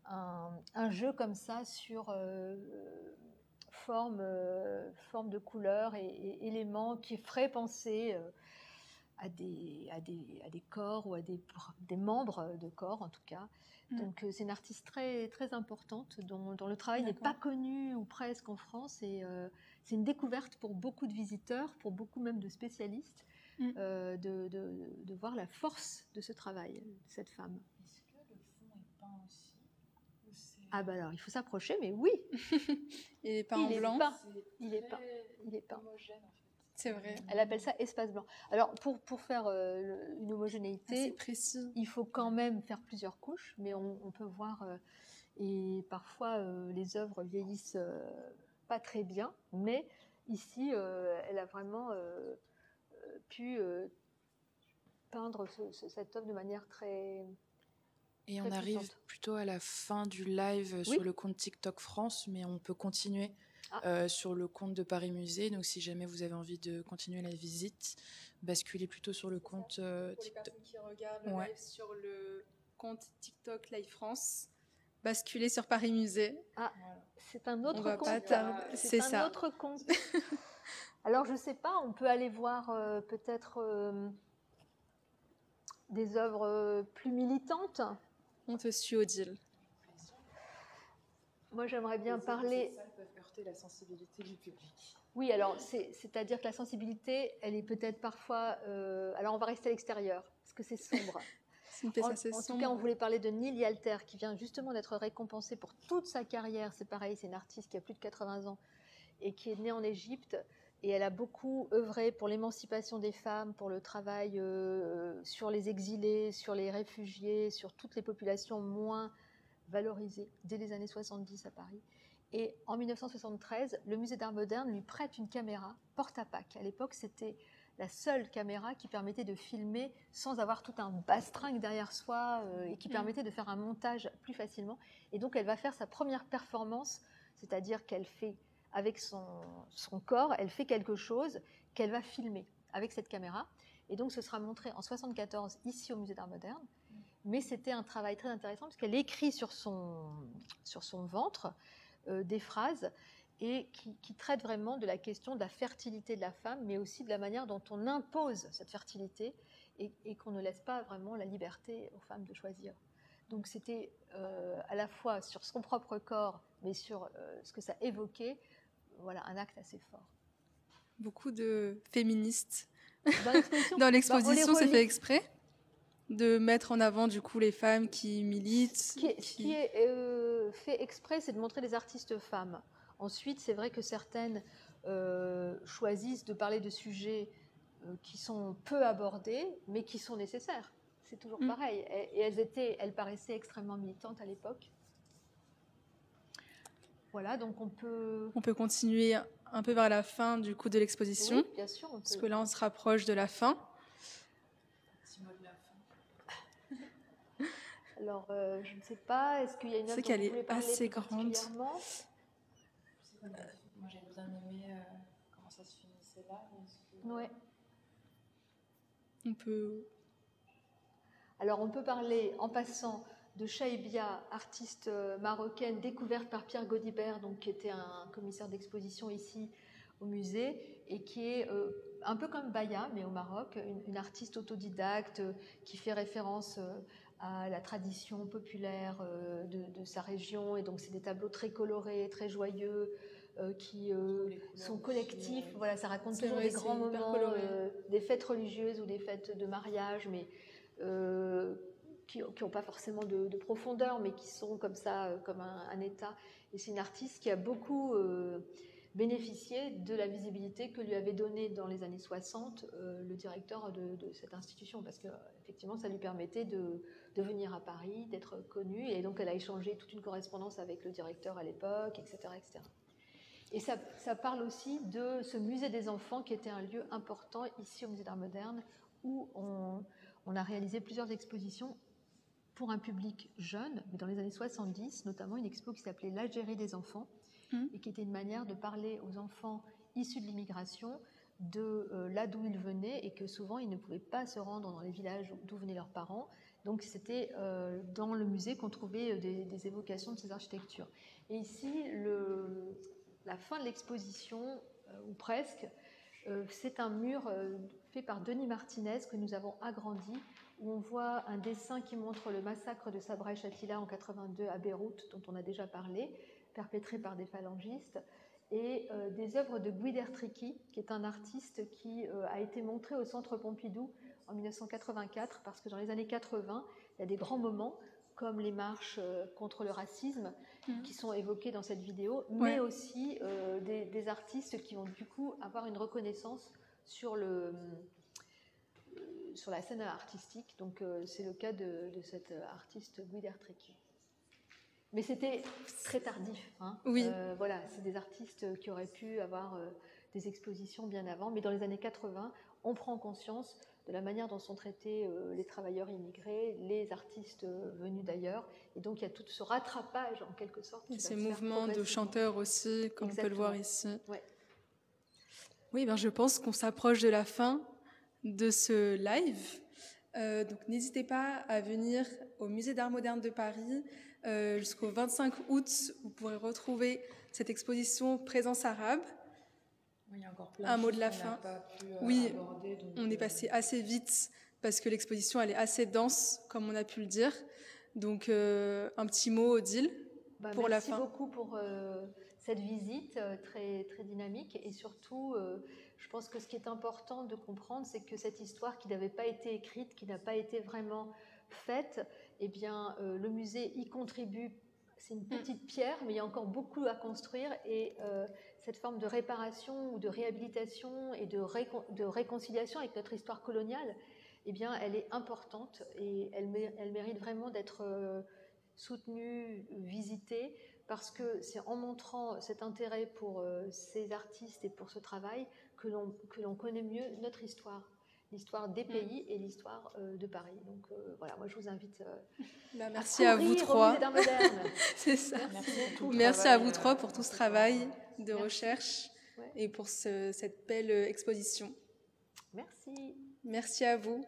un jeu comme ça sur forme de couleurs et éléments qui feraient penser à des corps ou à des membres de corps en tout cas. Donc c'est une artiste très, très importante dont le travail n'est pas connu ou presque en France, et c'est une découverte pour beaucoup de visiteurs, pour beaucoup même de spécialistes, de voir la force de ce travail, de cette femme. Est-ce que le fond est peint aussi? Ah bah alors il faut s'approcher, mais oui. Il est peint en blanc. Il est peint. Homogène, en fait. C'est vrai. Elle appelle ça espace blanc. Alors pour faire une homogénéité, précis. Il faut quand même faire plusieurs couches, mais on peut voir, et parfois les œuvres vieillissent pas très bien, mais ici elle a vraiment pu peindre cette œuvre de manière très... Et on arrive plutôt à la fin du live sur le compte TikTok France, mais on peut continuer sur le compte de Paris Musée. Donc si jamais vous avez envie de continuer la visite, basculez plutôt sur le compte TikTok. Pour TikTok. les personnes qui regardent le live sur le compte TikTok Live France, basculez sur Paris Musée. Ah, voilà. C'est un autre compte. C'est ça. Autre compte. Alors je ne sais pas, on peut aller voir peut-être des œuvres plus militantes. On te suit, Odile. Moi, j'aimerais bien parler... Les salles peuvent heurter la sensibilité du public. Oui, alors, c'est-à-dire que la sensibilité, elle est peut-être parfois... alors, on va rester à l'extérieur, parce que c'est sombre. C'est une pièce assez sombre. En tout cas, on voulait parler de Nil Yalter, qui vient justement d'être récompensée pour toute sa carrière. C'est pareil, c'est une artiste qui a plus de 80 ans et qui est née en Égypte. Et elle a beaucoup œuvré pour l'émancipation des femmes, pour le travail sur les exilés, sur les réfugiés, sur toutes les populations moins valorisées, dès les années 70 à Paris. Et en 1973, le Musée d'Art Moderne lui prête une caméra porte-à-pack. À l'époque, c'était la seule caméra qui permettait de filmer sans avoir tout un bastringue derrière soi et qui permettait de faire un montage plus facilement. Et donc, elle va faire sa première performance, c'est-à-dire qu'elle fait... avec son corps, elle fait quelque chose qu'elle va filmer avec cette caméra. Et donc, ce sera montré en 1974 ici au Musée d'Art Moderne. Mais c'était un travail très intéressant parce qu'elle écrit sur son ventre des phrases et qui traitent vraiment de la question de la fertilité de la femme, mais aussi de la manière dont on impose cette fertilité et qu'on ne laisse pas vraiment la liberté aux femmes de choisir. Donc, c'était à la fois sur son propre corps, mais sur ce que ça évoquait. Voilà, un acte assez fort. Beaucoup de féministes dans l'exposition, c'est fait exprès de mettre en avant du coup les femmes qui militent. Ce qui est fait exprès, c'est de montrer les artistes femmes. Ensuite, c'est vrai que certaines choisissent de parler de sujets qui sont peu abordés, mais qui sont nécessaires. C'est toujours pareil. Et elles paraissaient extrêmement militantes à l'époque. Voilà, donc on peut continuer un peu vers la fin du coup de l'exposition. Oui, bien sûr. Parce que là, on se rapproche de la fin. Petit mot de la fin. Alors, je ne sais pas, est-ce qu'il y a une œuvre dont vous voulez parler assez grande. Particulièrement ? Moi, j'ai bien aimé comment ça se finissait là. Ouais. On peut... Alors, on peut parler, en passant, de Chaibia, artiste marocaine découverte par Pierre Gaudibert, donc, qui était un commissaire d'exposition ici au musée, et qui est un peu comme Baya, mais au Maroc, une artiste autodidacte qui fait référence à la tradition populaire de sa région, et donc c'est des tableaux très colorés, très joyeux, qui sont collectifs. Voilà, ça raconte toujours des grands moments, des fêtes religieuses ou des fêtes de mariage, mais qui n'ont pas forcément de profondeur, mais qui sont comme ça, comme un état. Et c'est une artiste qui a beaucoup bénéficié de la visibilité que lui avait donnée dans les années 60 le directeur de cette institution, parce qu'effectivement, ça lui permettait de venir à Paris, d'être connue, et donc elle a échangé toute une correspondance avec le directeur à l'époque, etc., etc. Et ça parle aussi de ce musée des enfants qui était un lieu important ici au Musée d'Art Moderne, où on a réalisé plusieurs expositions pour un public jeune, mais dans les années 70, notamment une expo qui s'appelait l'Algérie des enfants, et qui était une manière de parler aux enfants issus de l'immigration de là d'où ils venaient, et que souvent ils ne pouvaient pas se rendre dans les villages d'où venaient leurs parents. Donc c'était dans le musée qu'on trouvait des évocations de ces architectures. Et ici, la fin de l'exposition, ou presque, c'est un mur fait par Denis Martinez que nous avons agrandi, où on voit un dessin qui montre le massacre de Sabra et Shatila en 82 à Beyrouth, dont on a déjà parlé, perpétré par des phalangistes, et des œuvres de Guider Tricky, qui est un artiste qui a été montré au Centre Pompidou en 1984, parce que dans les années 80, il y a des grands moments, comme les marches contre le racisme, qui sont évoquées dans cette vidéo, mais aussi des artistes qui vont du coup avoir une reconnaissance sur la scène artistique. Donc c'est le cas de cet artiste Guider Tricky. Mais c'était très tardif. Hein. Oui. Voilà, c'est des artistes qui auraient pu avoir des expositions bien avant, mais dans les années 80, on prend conscience de la manière dont sont traités les travailleurs immigrés, les artistes venus d'ailleurs, et donc il y a tout ce rattrapage en quelque sorte. Et ces mouvements de chanteurs aussi, comme on peut le voir ici. Ouais. Oui, ben je pense qu'on s'approche de la fin de ce live. Donc n'hésitez pas à venir au Musée d'Art Moderne de Paris. Jusqu'au 25 août, vous pourrez retrouver cette exposition Présence arabe. Oui, il y a encore plein un mot de la fin. Oui, aborder, donc, on est passé assez vite parce que l'exposition elle est assez dense, comme on a pu le dire. Donc un petit mot, Odile, pour la fin. Merci beaucoup pour cette visite très, très dynamique, et surtout, je pense que ce qui est important de comprendre, c'est que cette histoire qui n'avait pas été écrite, qui n'a pas été vraiment faite, eh bien, le musée y contribue. C'est une petite pierre, mais il y a encore beaucoup à construire, et cette forme de réparation ou de réhabilitation et de réconciliation avec notre histoire coloniale, eh bien, elle est importante, et elle mérite vraiment d'être soutenue, visitée, parce que c'est en montrant cet intérêt pour ces artistes et pour ce travail que l'on connaît mieux notre histoire. L'histoire des pays et l'histoire de Paris. Donc voilà, moi je vous invite merci à vous trois. Au Musée d'Art Moderne. C'est ça. Merci à vous trois pour tout ce travail de recherche et pour cette belle exposition. Merci. Merci à vous.